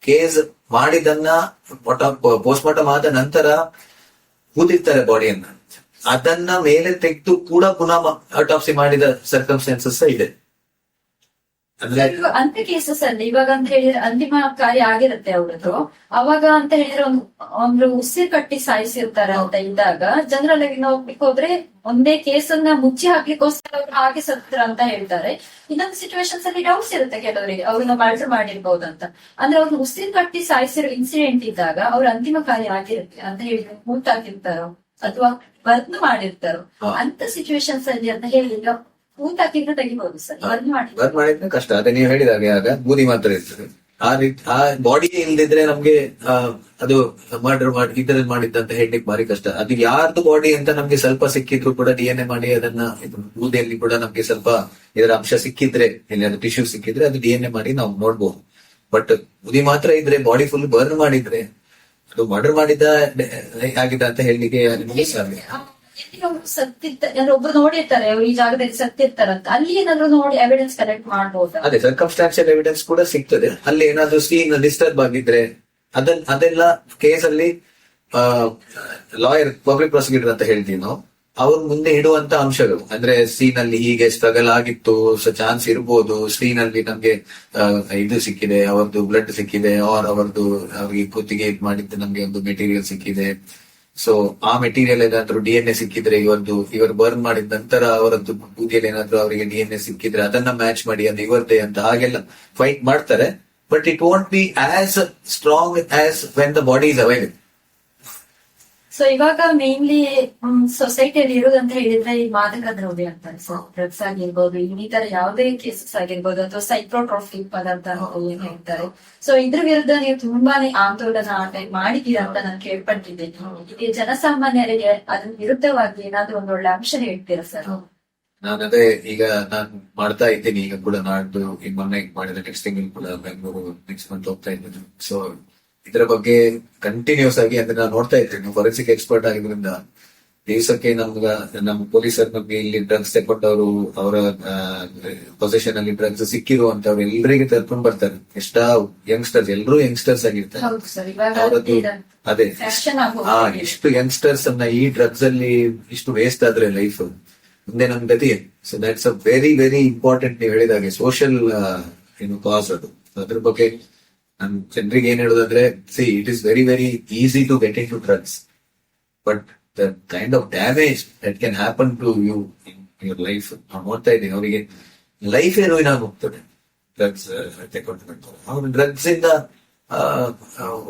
ಕೇಸ್ ಮಾಡಿದನ್ನ ಪೋಸ್ಟ್ ಮಾರ್ಟಮ್ ಆದ ನಂತರ ಕೂದಿರ್ತಾರೆ ಬಾಡಿಯನ್ನ, ಅದನ್ನ ಮೇಲೆ ತೆಗೆದು ಕೂಡ ಪುನಃ ಅಟಾಪ್ಸಿ ಮಾಡಿದ ಸರ್ಕಮ್ಸ್ಟಾನ್ಸಸ್ ಇದೆ. ಅಂತ ಕೇಸಸ್ ಅಲ್ಲಿ ಇವಾಗ ಅಂತ ಹೇಳಿದ್ರೆ ಅಂತಿಮ ಕಾರ್ಯ ಆಗಿರುತ್ತೆ ಅವ್ರದ್ದು, ಅವಾಗ ಅಂತ ಹೇಳಿದ್ರೆ ಒಂದು ಉಸಿರು ಕಟ್ಟಿ ಸಾಯಿಸಿರ್ತಾರೆ ಅಂತ ಇದ್ದಾಗ ಜನರಲ್ ನೋಡ್ಲಿಕ್ಕೆ ಹೋದ್ರೆ ಒಂದೇ ಕೇಸನ್ನ ಮುಚ್ಚಿ ಹಾಕ್ಲಿಕ್ಕೋಸ್ಕರ ಅವ್ರು ಹಾಗೆ ಸತ್ರ ಅಂತ ಹೇಳ್ತಾರೆ. ಇನ್ನೊಂದು ಸಿಚುವೇಶನ್ಸ್ ಅಲ್ಲಿ ಡೌಟ್ಸ್ ಇರುತ್ತೆ ಕೆಲವರಿಗೆ, ಅವ್ರನ್ನ ಮರ್ಡರ್ ಮಾಡಿರ್ಬಹುದು ಅಂತ. ಅಂದ್ರೆ ಅವ್ರನ್ನ ಉಸಿರು ಕಟ್ಟಿ ಸಾಯಿಸಿರೋ ಇನ್ಸಿಡೆಂಟ್ ಇದ್ದಾಗ ಅವ್ರ ಅಂತಿಮ ಕಾರ್ಯ ಆಗಿರುತ್ತೆ ಅಂತ ಹೇಳಿ ಮೂತಾಕಿರ್ತಾರೋ ಅಥವಾ ಬರ್ನ್ ಮಾಡಿರ್ತಾರೋ, ಅಂತ ಸಿಚುವೇಶನ್ಸ್ ಅಲ್ಲಿ ಅಂತ ಹೇಳಿ ಊತಾಕಿದ್ರೆ ತೆಗಿಬಹುದು ಸರ್. ಬರ್ನ್ ಮಾಡಿದ್ರೆ ಕಷ್ಟ. ಅದೇ ನೀವು ಹೇಳಿದಾಗ ಆಗ ಬೂದಿ ಮಾತ್ರ ಇರ್ತದೆ. ಆ ಬಾಡಿ ಇಲ್ದಿದ್ರೆ ನಮ್ಗೆ ಅದು ಮರ್ಡರ್ ಇದ್ರಲ್ಲಿ ಮಾಡಿದ್ದಂತ ಹೇಳಲಿಕ್ಕೆ ಭಾರಿ ಕಷ್ಟ. ಅದು ಯಾರ್ದು ಬಾಡಿ ಅಂತ ನಮ್ಗೆ ಸ್ವಲ್ಪ ಸಿಕ್ಕಿದ್ರು ಕೂಡ DNA ಮಾಡಿ ಅದನ್ನ ಬೂದಿಯಲ್ಲಿ ಕೂಡ ನಮ್ಗೆ ಸ್ವಲ್ಪ ಇದರ ಅಂಶ ಸಿಕ್ಕಿದ್ರೆ, ಎಲ್ಲಿಯಾದ್ರೂ ಟಿಶ್ಯೂ ಸಿಕ್ಕಿದ್ರೆ ಅದು DNA ಮಾಡಿ ನಾವು ನೋಡ್ಬೋದು. ಬಟ್ ಬೂದಿ ಮಾತ್ರ ಇದ್ರೆ ಬಾಡಿ ಫುಲ್ ಬರ್ನ್ ಮಾಡಿದ್ರೆ ಅದು ಮರ್ಡರ್ ಮಾಡಿದ ಆಗಿದೆ ಅಂತ ಹೇಳಲಿಕ್ಕೆ ಒಬ್ರು ನೋಡಿರ್ತಾರೆ ಅವ್ರು ಈ ಜಾಗದಲ್ಲಿ ಸತ್ತಿರ್ತಾರಂತ, ಅಲ್ಲಿ ಏನಾದ್ರು ನೋಡಿ ಎವಿಡೆನ್ಸ್ ಕಲೆಕ್ಟ್ ಮಾಡಬಹುದು. ಅದೇ ಸರ್ಕಮ್ಸ್ಟಾನ್ಷಿಯಲ್ ಎವಿಡೆನ್ಸ್ ಕೂಡ ಸಿಗ್ತದೆ. ಅಲ್ಲಿ ಏನಾದ್ರು ಸೀನ್ ಡಿಸ್ಟರ್ಬ್ ಆಗಿದ್ರೆ ಅದೆಲ್ಲ ಕೇಸ್ ಅಲ್ಲಿ ಲಾಯರ್ ಪಬ್ಲಿಕ್ ಪ್ರಾಸಿಕ್ಯೂಟರ್ ಅಂತ ಹೇಳ್ತೀವಿ ನಾವು, ಅವ್ರ ಮುಂದೆ ಇಡುವಂತ ಅಂಶಗಳು. ಅಂದ್ರೆ ಸೀನ್ ಅಲ್ಲಿ ಹೀಗೆ ಸ್ಟ್ರಗಲ್ ಆಗಿತ್ತು, ಚಾನ್ಸ್ ಇರ್ಬೋದು, ಸೀನ್ ಅಲ್ಲಿ ನಮ್ಗೆ ಇದು ಸಿಕ್ಕಿದೆ, ಅವರದ್ದು ಬ್ಲಡ್ ಸಿಕ್ಕಿದೆ, ಅವರದ್ದು ಅವ್ರಿಗೆ ಕುತ್ತಿಗೆ ಇದು ಮಾಡಿದ್ದು ನಮ್ಗೆ ಒಂದು ಮೆಟೀರಿಯಲ್ ಸಿಕ್ಕಿದೆ. ಸೊ ಆ ಮೆಟೀರಿಯಲ್ ಏನಾದ್ರು DNA ಸಿಕ್ಕಿದ್ರೆ, ಇವರು ಬರ್ನ್ ಮಾಡಿದ ನಂತರ ಅವರದ್ದು ಬೂದಿಯಲ್ಲಿ ಏನಾದ್ರು ಅವರಿಗೆ DNA ಸಿಕ್ಕಿದ್ರೆ ಅದನ್ನ ಮ್ಯಾಚ್ ಮಾಡಿ ಅದು ಇವರದೇ ಅಂತ ಹಾಗೆಲ್ಲ ಫೈಟ್ ಮಾಡ್ತಾರೆ. But it won't be as strong as when the body is available. So ಇವಾಗ ಮೇನ್ಲಿ ಸೊಸೈಟಿಯಲ್ಲಿ ಇರುವುದಂತ ಹೇಳಿದ್ರೆ ಈ ಮಾದಕ ದ್ರವ್ಯ ಅಂತಾರೆ ಸರ್, ಡ್ರಗ್ಸ್ ಆಗಿರ್ಬೋದು, ಈ ತರ ಯಾವುದೇ ಕೇಸಸ್ ಆಗಿರ್ಬೋದು, ಅಥವಾ ಸೈಕ್ರೋಟ್ರೋಫಿಕ್ ಪದಾರ್ಥ ಅಂತ ಏನ್ ಹೇಳ್ತಾರೆ. ಸೊ ಇದ್ರ ವಿರುದ್ಧ ನೀವು ತುಂಬಾನೇ ಆಂದೋಲನ ಮಾಡಿದ್ದೀರಾ ಅಂತ ನಾನು ಕೇಳ್ಪಟ್ಟಿದ್ದೇನೆ. ಈ ಜನಸಾಮಾನ್ಯರಿಗೆ ಅದ್ರ ವಿರುದ್ಧವಾಗಿ ಏನಾದ್ರೂ ಒಂದು ಒಳ್ಳೆ ಅಂಶ ಹೇಳ್ತೀರಾ ಸರ್? ನಾನು ಅದೇ ಈಗ ನಾನು ಮಾಡ್ತಾ ಇದ್ದೀನಿ, ಈಗ ಕೂಡ ನಾಡ್ದು ಈ ಮೊನ್ನೆ ಮಾಡಿದ ನೆಕ್ಸ್ಟ್ ತಿಂಗಳು ಕೂಡ ಬೆಂಗಳೂರು ನೆಕ್ಸ್ಟ್ ಮಂತ್ ಹೋಗ್ತಾ ಇದ್ದೀನಿ. ಸೊ ಇದರ ಬಗ್ಗೆ ಕಂಟಿನ್ಯೂಸ್ ಆಗಿ ಅಂದ್ರೆ ನಾನು ನೋಡ್ತಾ ಇದ್ದೀನಿ, ಫಾರೆನ್ಸಿಕ್ ಎಕ್ಸ್ಪರ್ಟ್ ಆಗಿದ್ರಿಂದ ದಿವಸಕ್ಕೆ ನಮ್ಮ ಪೊಲೀಸರು ನಮ್ಗೆ ಇಲ್ಲಿ ಡ್ರಗ್ಸ್ ತಗೊಂಡವರು, ಅವರ ಪೊಸಿಷನ್ ಅಲ್ಲಿ ಡ್ರಗ್ಸ್ ಸಿಕ್ಕಿರುವಂತವ್ರು ಎಲ್ಲರಿಗೆ ಕರ್ಕೊಂಡ್ ಬರ್ತಾರೆ. ಎಷ್ಟಾ ಯಂಗ್ಸ್ಟರ್ಸ್, ಎಲ್ಲರೂ ಯಂಗ್ಸ್ಟರ್ಸ್ ಆಗಿರ್ತಾರೆ. ಅವರದ್ದು ಅದೇ ಇಷ್ಟು ಯಂಗ್ಸ್ಟರ್ಸ್ ಅನ್ನ ಈ ಡ್ರಗ್ಸ್ ಅಲ್ಲಿ ಇಷ್ಟು ವೇಸ್ಟ್ ಆದ್ರೆ ಲೈಫ್ ಮುಂದೆ ನಮ್ ಗತಿ. So that's a very very important. ನೀವು ಹೇಳಿದಾಗೆ ಸೋಷಿಯಲ್ ಕಾಸ್ ಅದು. ಅದ್ರ ಬಗ್ಗೆ ನಾನು ಜನರಿಗೆ ಏನ್ ಹೇಳೋದಂದ್ರೆ, see it is very very easy to get into drugs, but the kind of damage that can happen to you in your life ನಾವು ನೋಡ್ತಾ ಇದ್ದೀನಿ. ಅವರಿಗೆ ಲೈಫ್ ರೂಯಿನ್ ಆಗಿ ಹೋಗ್ತದೆ ಡ್ರಗ್ಸ್ ತಗೊಂಡು. ಅವ್ರು ಡ್ರಗ್ಸ್ ಇಂದ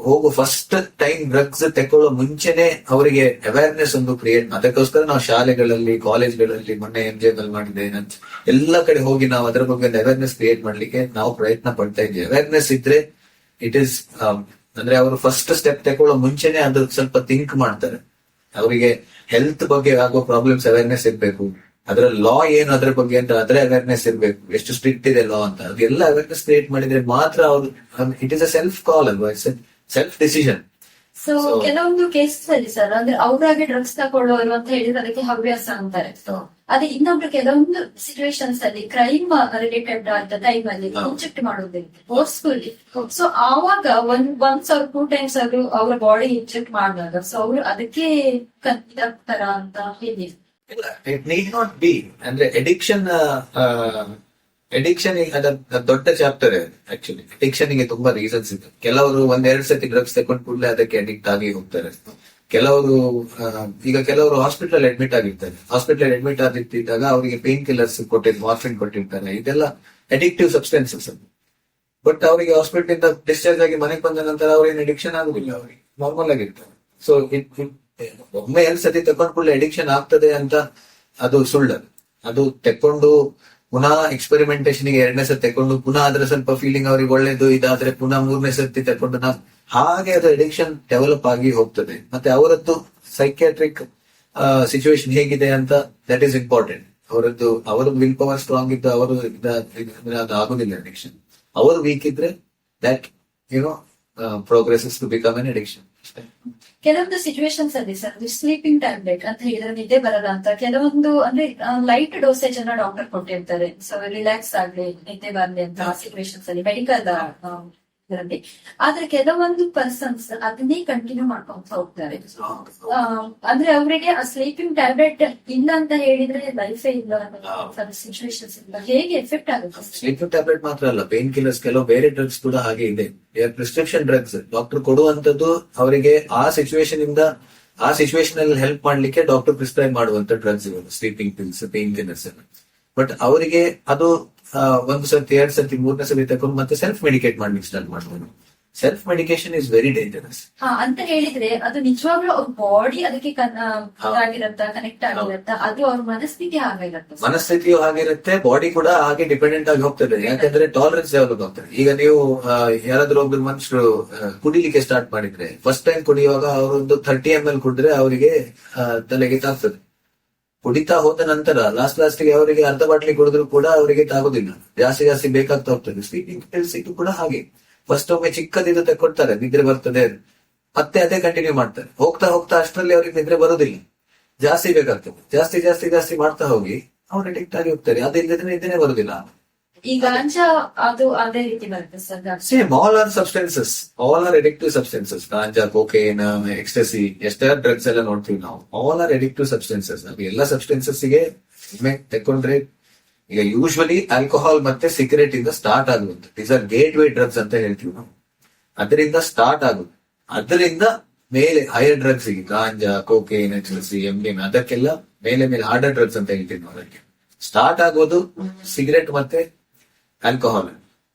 ಹೋಗೋ ಫಸ್ಟ್ ಟೈಮ್ ಡ್ರಗ್ಸ್ ತಗೊಳ್ಳೋ ಮುಂಚೆನೆ ಅವರಿಗೆ ಅವೇರ್ನೆಸ್ ಒಂದು ಕ್ರಿಯೇಟ್. ಅದಕ್ಕೋಸ್ಕರ ನಾವು ಶಾಲೆಗಳಲ್ಲಿ, ಕಾಲೇಜ್ಗಳಲ್ಲಿ, ಮೊನ್ನೆ MJ ಮಾಡಿದೆ, ಎಲ್ಲ ಕಡೆ ಹೋಗಿ ನಾವು ಅದರ ಬಗ್ಗೆ ಒಂದು ಅವೇರ್ನೆಸ್ ಕ್ರಿಯೇಟ್ ಮಾಡ್ಲಿಕ್ಕೆ ನಾವು ಪ್ರಯತ್ನ ಪಡ್ತಾ ಇದ್ದೀವಿ. ಅವೇರ್ನೆಸ್ ಇದ್ರೆ ಇಟ್ ಈಸ್ ಅಂದ್ರೆ ಅವರು ಫಸ್ಟ್ ಸ್ಟೆಪ್ ತಗೊಳ್ಳೋ ಮುಂಚೆನೆ ಅದು ಸ್ವಲ್ಪ ಥಿಂಕ್ ಮಾಡ್ತಾರೆ. ಅವರಿಗೆ ಹೆಲ್ತ್ ಬಗ್ಗೆ ಆಗೋ ಪ್ರಾಬ್ಲಮ್ಸ್ ಅವೇರ್ನೆಸ್ ಇರ್ಬೇಕು, ಅದರ ಲಾ ಏನು ಅದ್ರ ಬಗ್ಗೆ ಅಂತ ಅದ್ರ ಅವೇರ್ನೆಸ್ ಇರ್ಬೇಕು, ಎಷ್ಟು ಸ್ಟ್ರಿಕ್ಟ್ ಇದೆ ಲಾ ಅಂತ, ಅದೆಲ್ಲ ಅವೇರ್ನೆಸ್ ಕ್ರಿಯೇಟ್ ಮಾಡಿದ್ರೆ ಮಾತ್ರ ಅವ್ರು, ಇಟ್ ಇಸ್ ಅ ಸೆಲ್ಫ್ ಕಾಲ್ ಅಲ್ವಾ, ಸೆಲ್ಫ್ ಡಿಸಿಷನ್. ಸೊ ಕೆಲವೊಂದು ಕೇಸಸ್ ಅಲ್ಲಿ ಸರ್, ಅಂದ್ರೆ ಅವರಾಗಿ ಡ್ರಗ್ಸ್ ತಗೊಳ್ಳೋರು ಅಂತ ಹೇಳಿದ್ರೆ ಅದಕ್ಕೆ ಹವ್ಯಾಸ ಅಂತಾರೆ. ಅದೇ ಇನ್ನೊಬ್ರು ಕೆಲವೊಂದು ಸಿಚುವೇಶನ್ಸ್ ಅಲ್ಲಿ ಕ್ರೈಮ್ ರಿಲೇಟೆಡ್ ಆದ ಟೈಮ್ ಅಲ್ಲಿ ಇಂಜೆಕ್ಟ್ ಮಾಡೋದಿಲ್ಲ ಫೋರ್ಸ್ಫುಲ್ಲಿ. ಸೊ ಆವಾಗ ಒನ್ಸ್ ಅವ್ರು 2 times ಅವ್ರ ಬಾಡಿ ಇಂಜೆಕ್ಟ್ ಮಾಡಿದಾಗ ಸೊ ಅವ್ರು ಅದಕ್ಕೆ ಇದಾಗ್ತಾರ ಅಂತ ಹೇಳಿ. ಇಟ್ ನೀಡ್ ನಾಟ್ ಬಿ, ಅಂದ್ರೆ ಎಡಿಕ್ಷನ್ ಅದ ದೊಡ್ಡ ಚಾಪ್ಟರ್ ಆಕ್ಚುಲಿ. ಅಡಿಕ್ಷನ್ ಗೆ ತುಂಬಾ ರೀಸನ್ಸ್ ಇದೆ. ಕೆಲವರು 1-2 ಸತಿ ಡ್ರಗ್ಸ್ ತಗೊಂಡ್ ಕೂಡಲೇ ಅದಕ್ಕೆ ಅಡಿಕ್ಟ್ ಆಗಿ ಹೋಗ್ತಾರೆ. ಕೆಲವರು ಈಗ ಕೆಲವರು ಹಾಸ್ಪಿಟಲ್ ಅಡ್ಮಿಟ್ ಆಗಿರ್ತಾರೆ. ಹಾಸ್ಪಿಟಲ್ ಅಡ್ಮಿಟ್ ಆಗಿದ್ದಾಗ ಅವರಿಗೆ ಪೇನ್ ಕಿಲ್ಲರ್ಸ್ ಕೊಟ್ಟಿರ್ತಾರೆ, ಮಾರ್ಫಿನ್ ಕೊಟ್ಟಿರ್ತಾರೆ. ಇದೆಲ್ಲ ಅಡಿಕ್ಟಿವ್ ಸಬ್ಸ್ಟೆನ್ಸಸ್. ಬಟ್ ಅವರಿಗೆ ಹಾಸ್ಪಿಟಲ್ ಇಂದ ಡಿಸ್ಚಾರ್ಜ್ ಆಗಿ ಮನೆಗೆ ಬಂದ ನಂತರ ಅವ್ರೇನು ಅಡಿಕ್ಷನ್ ಆಗುದಿಲ್ಲ, ಅವ್ರಿಗೆ ನಾರ್ಮಲ್ ಆಗಿರ್ತಾರೆ. ಸೊ ಒಮ್ಮೆ 2 ಸತಿ ತಕೊಂಡ್ ಕೂಡಲೇ ಅಡಿಕ್ಷನ್ ಆಗ್ತದೆ ಅಂತ ಅದು ಸುಳ್ಳು. ಅದು ತೆಕ್ಕೊಂಡು ಪುನಃ ಎಕ್ಸ್ಪೆರಿಮೆಂಟೇಷನ್ ಗೆ 2ನೇ ಸತಿ ತಕೊಂಡು ಪುನಃ ಅದ್ರ ಸ್ವಲ್ಪ ಫೀಲಿಂಗ್ ಅವ್ರಿಗೆ ಒಳ್ಳೇದು ಇದಾದ್ರೆ ಪುನಃ 3ನೇ ಸತಿ ತಕೊಂಡು ಹಾಗೆ ಅದು ಅಡಿಕ್ಷನ್ ಡೆವಲಪ್ ಆಗಿ ಹೋಗ್ತದೆ. ಮತ್ತೆ ಅವರದ್ದು ಸೈಕ್ಯಾಟ್ರಿಕ್ ಸಿಚುವೇಶನ್ ಹೇಗಿದೆ ಅಂತ ದಟ್ ಈಸ್ ಇಂಪಾರ್ಟೆಂಟ್. ಅವರ ವಿಲ್ ಪವರ್ ಸ್ಟ್ರಾಂಗ್ ಇದ್ದು ಅವರು ಅದು ಆಗುದಿಲ್ಲ ಅಡಿಕ್ಷನ್. ಅವರು ವೀಕ್ ಇದ್ರೆ that progresses to become an addiction. ಕೆಲವೊಂದು ಸಿಚುವೇಶನ್ಸ್ ಅಲ್ಲಿ ಸರ್ ಸ್ಲೀಪಿಂಗ್ ಟ್ಯಾಬ್ಲೆಟ್ ಅಂತ ಹೇಳಿದ್ರೆ ನಿದ್ದೆ ಬರಲ್ಲ ಅಂತ ಕೆಲವೊಂದು ಅಂದ್ರೆ ಲೈಟ್ ಡೋಸೇಜ್ ಅನ್ನ ಡಾಕ್ಟರ್ ಕೊಟ್ಟಿರ್ತಾರೆ. ಸೊ ರಿಲ್ಯಾಕ್ಸ್ ಆಗ್ಲಿ ನಿದ್ದೆ ಬರ್ಲಿ ಅಂತ ಸಿಚುವೇಶನ್ಸ್ ಅಲ್ಲಿ ಮೆಡಿಕಲ್ ಇದರಲ್ಲಿ. ಆದ್ರೆ ಕೆಲವೊಂದು ಪರ್ಸನ್ಸ್ ಅದನ್ನೇ ಕಂಟಿನ್ಯೂ ಮಾಡ್ಕೊಂತ ಹೋಗ್ತಾರೆ. ಅಂದ್ರೆ ಅವರಿಗೆ ಆ ಸ್ಲೀಪಿಂಗ್ ಟ್ಯಾಬ್ಲೆಟ್ ಇಲ್ಲ ಅಂತ ಹೇಳಿದ್ರೆ ಲೈಫೇ ಇಲ್ಲ ಸಿಚುವೇಶನ್ಸ್ ಇಲ್ಲ. ಹೇಗೆ ಎಫೆಕ್ಟ್ ಆಗುತ್ತೆ? ಸ್ಲೀಪಿಂಗ್ ಟ್ಯಾಬ್ಲೆಟ್ ಮಾತ್ರ ಅಲ್ಲ, ಪೇನ್ ಕಿಲ್ಲರ್ಸ್, ಕೆಲವು ಬೇರೆ ಡ್ರಗ್ಸ್ ಕೂಡ ಹಾಗೆ ಇದೆ. ಪ್ರಿಸ್ಕ್ರಿಪ್ಷನ್ ಡ್ರಗ್ಸ್ ಡಾಕ್ಟರ್ ಕೊಡುವಂತದ್ದು ಅವರಿಗೆ ಆ ಸಿಚುವೇಶನ್ ಅಲ್ಲಿ ಹೆಲ್ಪ್ ಮಾಡ್ಲಿಕ್ಕೆ ಡಾಕ್ಟರ್ ಪ್ರಿಸ್ಕ್ರೈಬ್ ಮಾಡುವಂತ ಡ್ರಗ್ಸ್ ಇವರು, sleeping pills, pain killers. But ಅವರಿಗೆ ಅದು 1 ಸತಿ 2 ಸತಿ 3ನೇ ಸತಿ ತಗೊಂಡು ಮತ್ತೆ ಸೆಲ್ಫ್ ಮೆಡಿಕೇಟ್ ಮಾಡ್ಲಿಕ್ಕೆ ಸ್ಟಾರ್ಟ್ ಮಾಡ್ತಾರೆ. Self medication is very dangerous. ಅಂತ ಹೇಳಿದ್ರೆ ಅದು ನಿಜವಾಗ್ಲೂ ಅವ್ರ ಬಾಡಿ ಅದಕ್ಕೆ ಕನೆಕ್ಟ್ ಆಗಿರತ್ತ, ಅದು ಅವ್ರ ಮನಸ್ಥಿತಿ ಆಗಿರುತ್ತೆ. ಮನಸ್ಥಿತಿಯು ಹಾಗಿರುತ್ತೆ, ಬಾಡಿ ಕೂಡ ಹಾಗೆ ಡಿಪೆಂಡೆಂಟ್ ಆಗಿ ಹೋಗ್ತದೆ. ಯಾಕಂದ್ರೆ ಟಾಲರೆನ್ಸ್ ಡೆವಲಪ್ ಆಗ್ತದೆ. ಈಗ ನೀವು ಯಾರಾದ್ರೂ ಒಬ್ರು ಮನುಷ್ಯರು ಕುಡಿಲಿಕ್ಕೆ ಸ್ಟಾರ್ಟ್ ಮಾಡಿದ್ರೆ, ಫಸ್ಟ್ ಟೈಮ್ ಕುಡಿಯುವಾಗ ಅವರೊಂದು 30 ml ಕುಡಿದ್ರೆ ಅವರಿಗೆ ತಲೆಗೆ ತಾಗ್ತದೆ. ಕುಡಿತಾ ಹೋದ ನಂತರ ಲಾಸ್ಟ್ ಗೆ ಅವರಿಗೆ ಅರ್ಧ ಬಾಟ್ಲಿ ಕುಡಿದ್ರು ಕೂಡ ಅವರಿಗೆ ತಾಗೋದಿಲ್ಲ, ಜಾಸ್ತಿ ಬೇಕಾಗ್ತಾ ಹೋಗ್ತದೆ. ಸ್ಲೀಪಿಂಗ್ ಪಿಲ್ಸ್ ಇದು ಕೂಡ ಹಾಗೆ. ಫಸ್ಟ್ ಒಮ್ಮೆ ಚಿಕ್ಕದಿದ್ದು ತಕೊಳ್ತಾರೆ, ನಿದ್ರೆ ಬರ್ತದೆ, ಮತ್ತೆ ಅದೇ ಕಂಟಿನ್ಯೂ ಮಾಡ್ತಾರೆ. ಹೋಗ್ತಾ ಅಷ್ಟರಲ್ಲಿ ಅವ್ರಿಗೆ ನಿದ್ರೆ ಬರುದಿಲ್ಲ, ಜಾಸ್ತಿ ಬೇಕಾಗ್ತದೆ. ಜಾಸ್ತಿ ಮಾಡ್ತಾ ಹೋಗಿ ಅವ್ರು ಅಡಿಕ್ಟ್ ಆಗಿ ಹೋಗ್ತಾರೆ. ಅದಿಲ್ಲದ್ರೆ ನಿದ್ರೆನೇ ಬರುದಿಲ್ಲ. ಈ ಗಾಂಜಾ ಅದು ಅದೇ ರೀತಿ ಬರುತ್ತೆ sir. Same, all are addictive substances. Ganja, cocaine, ecstasy, ಎಷ್ಟೇ ಡ್ರಗ್ಸ್ ಎಲ್ಲ ನೋಡ್ತೀವಿ ನಾವು, ಆಲ್ ಆರ್ ಅಡಿಕ್ಟಿವ್ ಸಬ್ಸ್ಟೆನ್ಸಸ್. ಅದು ಎಲ್ಲ ಸಬ್ಸ್ಟೆನ್ಸಸ್ ಗೆ ಒಮ್ಮೆ ತಕೊಂಡ್ರೆ, ಈಗ ಯೂಶುವಲಿ ಆಲ್ಕೋಹಾಲ್ ಮತ್ತೆ ಸಿಗರೇಟ್ ಇಂದ ಸ್ಟಾರ್ಟ್ ಆಗುವಂತ these are gate way drugs ಅಂತ ಹೇಳ್ತೀವಿ ನಾವು. ಅದರಿಂದ ಸ್ಟಾರ್ಟ್ ಆಗುತ್ತೆ. ಅದರಿಂದ ಮೇಲೆ ಹೈಯರ್ ಡ್ರಗ್ಸ್ ಗೆ ಗಾಂಜಾ, ಕೋಕೇನ್, ಎಕ್ಸ್ಟಸಿ, MDMA ಅದಕ್ಕೆಲ್ಲ ಮೇಲೆ ಹಾರ್ಡರ್ ಡ್ರಗ್ಸ್ ಅಂತ ಹೇಳ್ತೀವಿ ನಾವು. ಅದಕ್ಕೆ ಸ್ಟಾರ್ಟ್ ಆಗೋದು ಸಿಗರೇಟ್ ಮತ್ತೆ ಆಲ್ಕೋಹಾಲ್.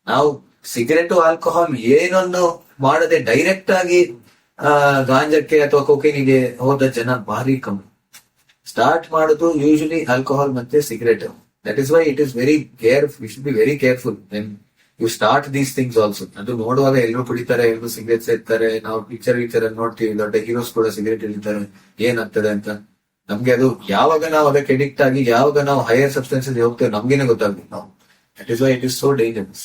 ನಾವು ಸಿಗರೇಟ್, ಆಲ್ಕೋಹಾಲ್ ಏನನ್ನು ಮಾಡದೆ ಡೈರೆಕ್ಟ್ ಆಗಿ ಗಾಂಜಕ್ಕೆ ಅಥವಾ ಕೊಕೇನಿಗೆ ಹೋದ ಜನ ಭಾರಿ ಕಮ್ಮಿ. ಸ್ಟಾರ್ಟ್ ಮಾಡೋದು ಯೂಶಲಿ ಆಲ್ಕೋಹಾಲ್ ಮತ್ತೆ cigarette. That is why it is very careful. You should be very careful when you start these things also. ಅದು ನೋಡುವಾಗ ಎಲ್ಲರೂ ಕುಡಿತಾರೆ, ಎಲ್ಲರೂ ಸಿಗರೇಟ್ ಸೇರ್ತಾರೆ. ನಾವು ಪಿಕ್ಚರ್ ಅಲ್ಲಿ ನೋಡ್ತೀವಿ, ದೊಡ್ಡ ಹೀರೋಸ್ ಕೂಡ ಸಿಗರೇಟ್ ಇಳಿತಾರೆ, ಏನಾಗ್ತದೆ ಅಂತ. ನಮ್ಗೆ ಅದು ಯಾವಾಗ ನಾವು ಅದಕ್ಕೆ ಅಡಿಕ್ಟ್ ಆಗಿ ಯಾವಾಗ ನಾವು ಹೈಯರ್ ಸಬ್ಸ್ಟೆನ್ಸಸ್ ಹೋಗ್ತೇವೆ ನಮ್ಗೇನೆ ಗೊತ್ತಾಗ್ಬೇಕು ನಾವು. That is why it is so dangerous.